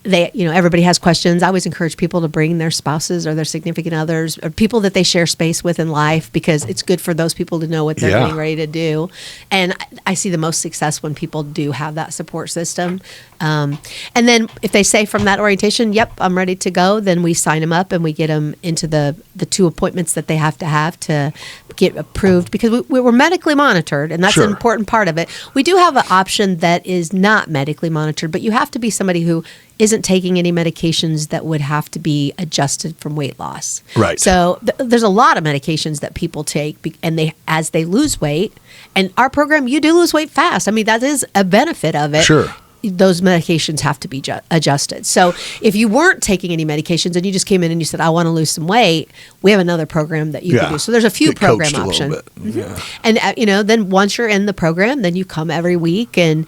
Everybody has questions. I always encourage people to bring their spouses or their significant others or people that they share space with in life, because it's good for those people to know what they're getting ready to do. And I see the most success when people do have that support system. And then if they say from that orientation, "Yep, I'm ready to go," then we sign them up and we get them into the 2 appointments that they have to get approved, because we were medically monitored, and that's Sure. an important part of it. We do have an option that is not medically monitored, but you have to be somebody who isn't taking any medications that would have to be adjusted from weight loss. Right. So there's a lot of medications that people take, and as they lose weight, and our program, you do lose weight fast. That is a benefit of it. Sure. Those medications have to be adjusted. So if you weren't taking any medications and you just came in and you said, "I want to lose some weight," we have another program that you can do. So there's a few Get program coached a little options. bit. Yeah. And then once you're in the program, then you come every week, and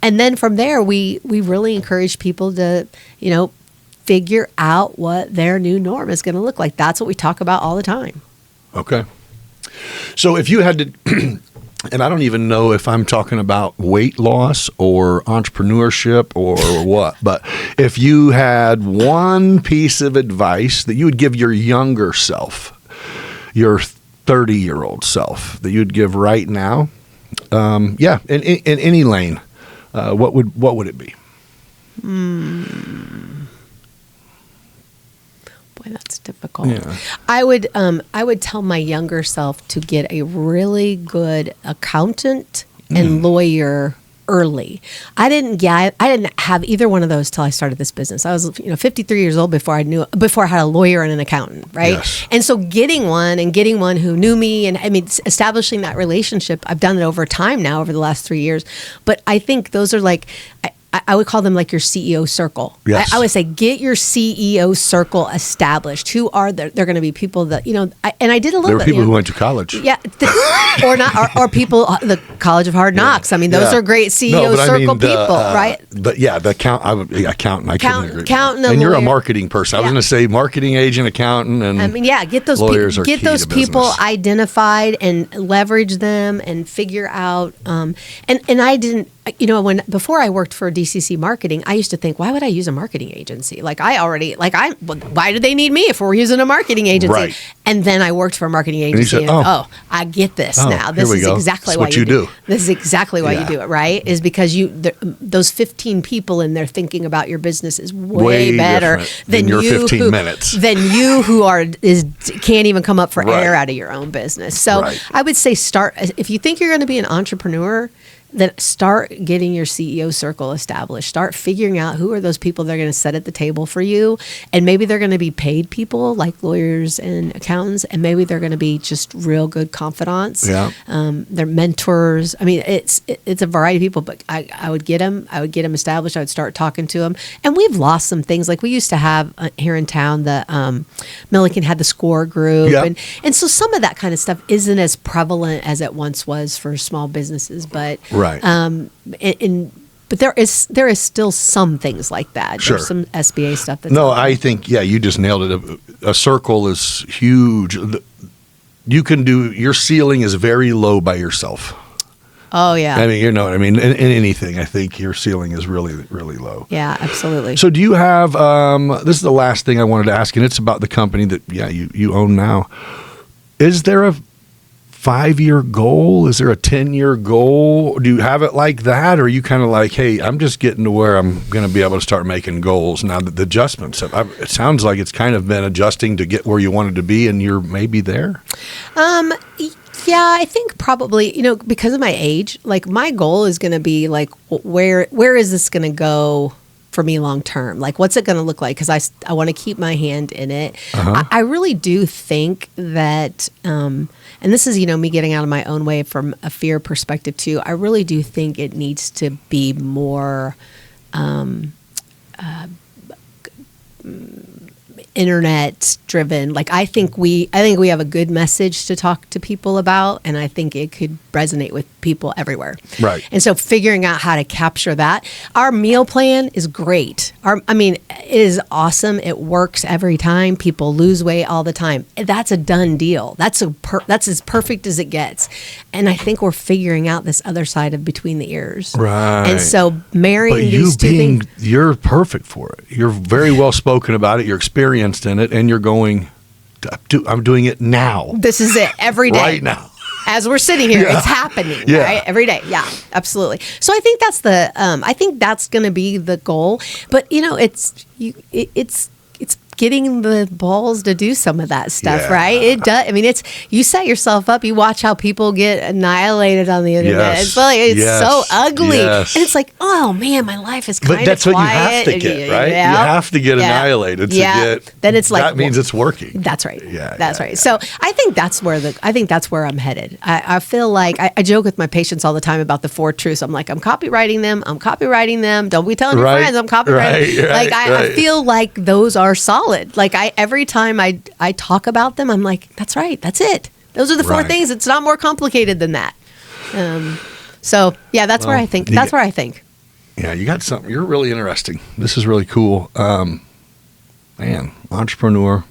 then from there we really encourage people to figure out what their new norm is going to look like. That's what we talk about all the time. Okay. So if you had to, and I don't even know if I'm talking about weight loss or entrepreneurship or what, but if you had one piece of advice that you would give your younger self, your 30-year-old self, that you'd give right now, in any lane, what would it be? Boy, that's difficult. Yeah. I would tell my younger self to get a really good accountant and lawyer early. I didn't have either one of those till I started this business. I was 53 years old before I had a lawyer and an accountant, right? Yes. And so getting one who knew me, and establishing that relationship, I've done it over time now over the last 3 years. But I think those are I would call them like your CEO circle. Yes. I would say get your CEO circle established. Who are there? They're going to be people that, and I did a little bit. There were people who went to college. Yeah. Or not, or people, the College of Hard Knocks. I mean, those are great CEO circle people, right? But yeah, the accountant. I couldn't agree. Accountant, and you're a lawyer. marketing person. I was going to say marketing agent, accountant, and I mean, get those lawyers are get key those to people business. identified and leverage them and figure out. And I didn't, before I worked for DCC Marketing, I used to think, why would I use a marketing agency? Why do they need me if we're using a marketing agency? Right. And then I worked for a marketing you agency. said, I get this Oh, now. here This we is go. exactly That's why what you do. This is exactly why Yeah. you do it, right? Is because those 15 people in there thinking about your business is way better different than your you 15 who, minutes. than you who can't even come up for Right. air out of your own business. So Right. I would say if you think you're going to be an entrepreneur, then start getting your CEO circle established. Start figuring out who are those people that are going to sit at the table for you. And maybe they're going to be paid people like lawyers and accountants. And maybe they're going to be just real good confidants. Yeah. They're mentors. I mean, it's a variety of people, but I would get them. I would get them established. I would start talking to them. And we've lost some things. Like we used to have here in town, the Milliken had the SCORE group. Yep. And so some of that kind of stuff isn't as prevalent as it once was for small businesses. But Right. but there is still some things like that. Sure. There's some SBA stuff. That's No, I think, you just nailed it. A circle is huge. You can your ceiling is very low by yourself. Oh yeah. I mean, you know what I mean? In anything, I think your ceiling is really, really low. Yeah, absolutely. So do you have, this is the last thing I wanted to ask, and it's about the company that, you own now. Is there a 5-year goal? Is there a 10-year goal? Do you have it like that? Or are you kind of like, hey, I'm just getting to where I'm going to be able to start making goals now that the adjustments it sounds like it's kind of been adjusting to get where you wanted to be and you're maybe there? Yeah, I think probably, because of my age, like my goal is going to be like, where is this going to go for me long term? Like, what's it going to look like? Because I want to keep my hand in it. Uh-huh. I really do think that, and this is, me getting out of my own way from a fear perspective too. I really do think it needs to be more internet driven. Like I think we have a good message to talk to people about, and I think it could resonate with people everywhere. Right. And so figuring out how to capture that. Our meal plan is great. It is awesome. It works every time. People lose weight all the time. That's a done deal. That's as perfect as it gets. And I think we're figuring out this other side of between the ears. Right. And so marrying But these two things. you're perfect for it. You're very well spoken about it. You're experienced in it, and you're going, I'm doing it now. This is it every day. Right now. As we're sitting here, it's happening, Yeah. right? Every day. Yeah, absolutely. So I think that's going to be the goal. But it's getting the balls to do some of that stuff, Yeah. right? It does. I mean, you set yourself up. You watch how people get annihilated on the internet. Yes. It's so ugly, Yes. and it's like, oh man, my life is kind of But that's quiet. what you have to get, right? Yeah. You have to get Yeah. annihilated to Yeah. get. Then it's like, that means it's working. That's right. Yeah, That's yeah, right. yeah. So I think that's where I'm headed. I feel like I joke with my patients all the time about the 4 truths. I'm like, I'm copywriting them. Don't be telling your Right, friends I'm copywriting them. right, I right. feel like those are solid. Like every time I talk about them, I'm like, that's right. That's it. Those are the 4 Right. things. It's not more complicated than that. So yeah, that's where I think. That's where I think. Yeah, you got something. You're really interesting. This is really cool. Man, entrepreneur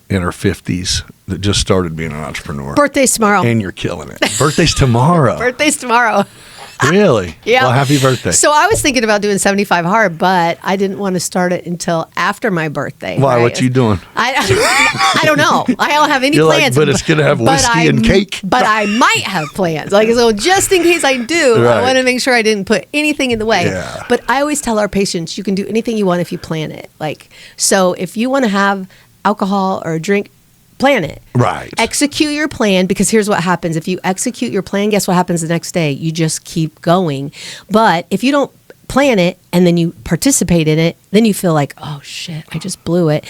in her 50s that just started being an entrepreneur. Birthday's tomorrow. And you're killing it. Birthday's tomorrow. Birthday's tomorrow. Really? Yeah. Well, happy birthday. So I was thinking about doing 75 hard, but I didn't want to start it until after my birthday. Why? right? What you doing? I don't know. I don't have any You're plans. like, but it's gonna have but whiskey and cake. But I might have plans. Like, so just in case I do, I Right. want to make sure I didn't put anything in the way. Yeah. But I always tell our patients, you can do anything you want if you plan it. Like, so if you want to have alcohol or a drink, plan it. Right. Execute your plan, because here's what happens. If you execute your plan, guess what happens the next day? You just keep going. But if you don't plan it and then you participate in it, then you feel like, oh shit, I just blew it.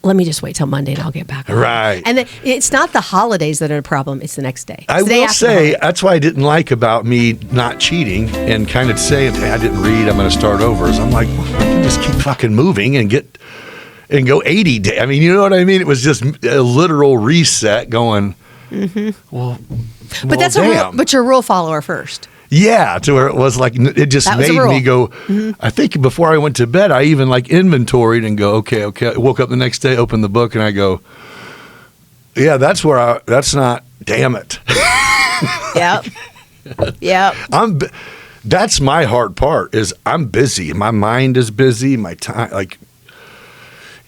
let me just wait till Monday and I'll get back on it. Right. And then it's not the holidays that are a problem. It's the next day. I will say, that's what I didn't like about me not cheating and kind of saying, hey, I didn't read, I'm going to start over. Is I'm like, well, I can just keep fucking moving and go 80 days. I mean, you know what I mean? It was just a literal reset going, well, but that's but you're a rule follower first. Yeah, to where it was like, it just made me go, I think before I went to bed, I even like inventoried and go, okay. I woke up the next day, opened the book, and I go, yeah, that's not, damn it. Yep. That's my hard part is I'm busy. My mind is busy. My time,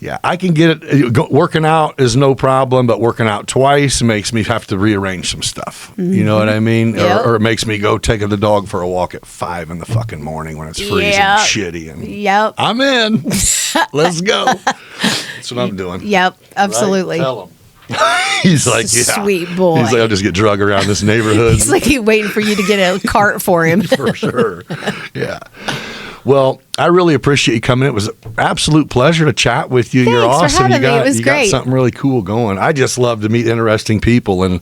yeah, I can get it. Working out is no problem, but working out twice makes me have to rearrange some stuff. You know what I mean? Yep. Or it makes me go take the dog for a walk at 5 in the fucking morning when it's freezing shitty. And I'm in. Let's go. That's what I'm doing. Yep, absolutely. Right? Tell him. He's like, yeah. Sweet boy. He's like, I'll just get drug around this neighborhood. He's like, he's waiting for you to get a cart for him. For sure. Yeah. Well, I really appreciate you coming. It was an absolute pleasure to chat with you. Thanks You're awesome. for having me. It was got great. something really cool going. I just love to meet interesting people, and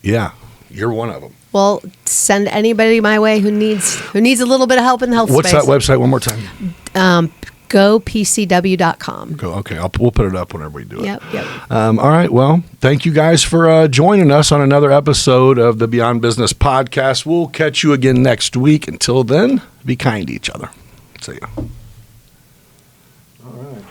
yeah, you're one of them. Well, send anybody my way who needs a little bit of help in the health What's space. that website one more time? GoPCW.com. Okay, we'll put it up whenever we do it. Yep. All right. Well, thank you guys for joining us on another episode of the Beyond Business Podcast. We'll catch you again next week. Until then, be kind to each other. See ya. All right.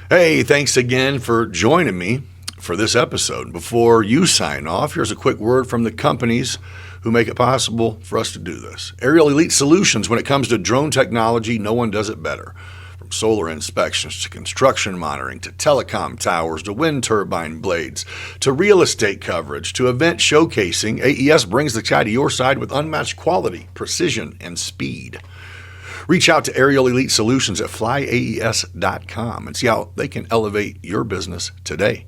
Hey, thanks again for joining me for this episode. Before you sign off, here's a quick word from the companies who make it possible for us to do this. Aerial Elite Solutions. When it comes to drone technology, no one does it better. From solar inspections to construction monitoring to telecom towers to wind turbine blades to real estate coverage to event showcasing, AES brings the sky to your side with unmatched quality, precision, and speed. Reach out to Aerial Elite Solutions at flyaes.com and see how they can elevate your business today.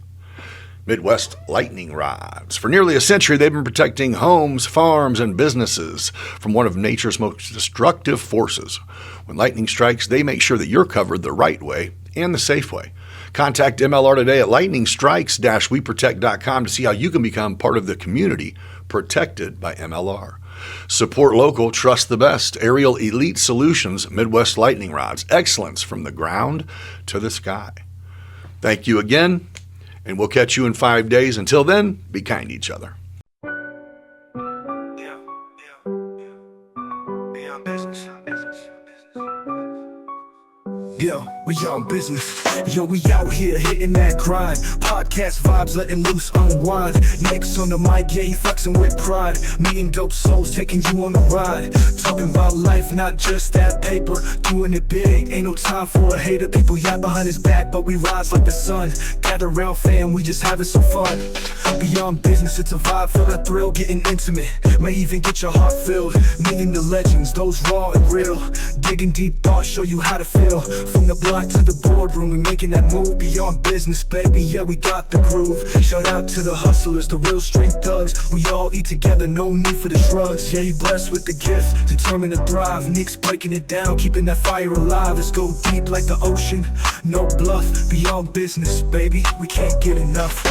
Midwest Lightning Rods. For nearly a century, they've been protecting homes, farms, and businesses from one of nature's most destructive forces. When lightning strikes, they make sure that you're covered the right way and the safe way. Contact MLR today at lightningstrikes-weprotect.com to see how you can become part of the community protected by MLR. Support local, trust the best. Aerial Elite Solutions, Midwest Lightning Rods. Excellence from the ground to the sky. Thank you again. And we'll catch you in 5 days. Until then, be kind to each other. Yo, we on business. Yo, we out here hitting that grind. Podcast vibes, letting loose, unwind. Nicks on the mic, yeah, he flexing with pride. Meeting dope souls, taking you on the ride. Talking about life, not just that paper. Doing it big, ain't no time for a hater. People yap behind his back, but we rise like the sun. Gather around, fam, we just having some fun. Beyond business, it's a vibe, feel that thrill, getting intimate. May even get your heart filled. Meeting the legends, those raw and real. Digging deep thoughts, show you how to feel. From the block to the boardroom, we making that move. Beyond business, baby, yeah, we got the groove. Shout out to the hustlers, the real street thugs. We all eat together, no need for the drugs. Yeah, you blessed with the gift, determined to thrive. Nick's breaking it down, keeping that fire alive. Let's go deep like the ocean, no bluff. Beyond business, baby, we can't get enough.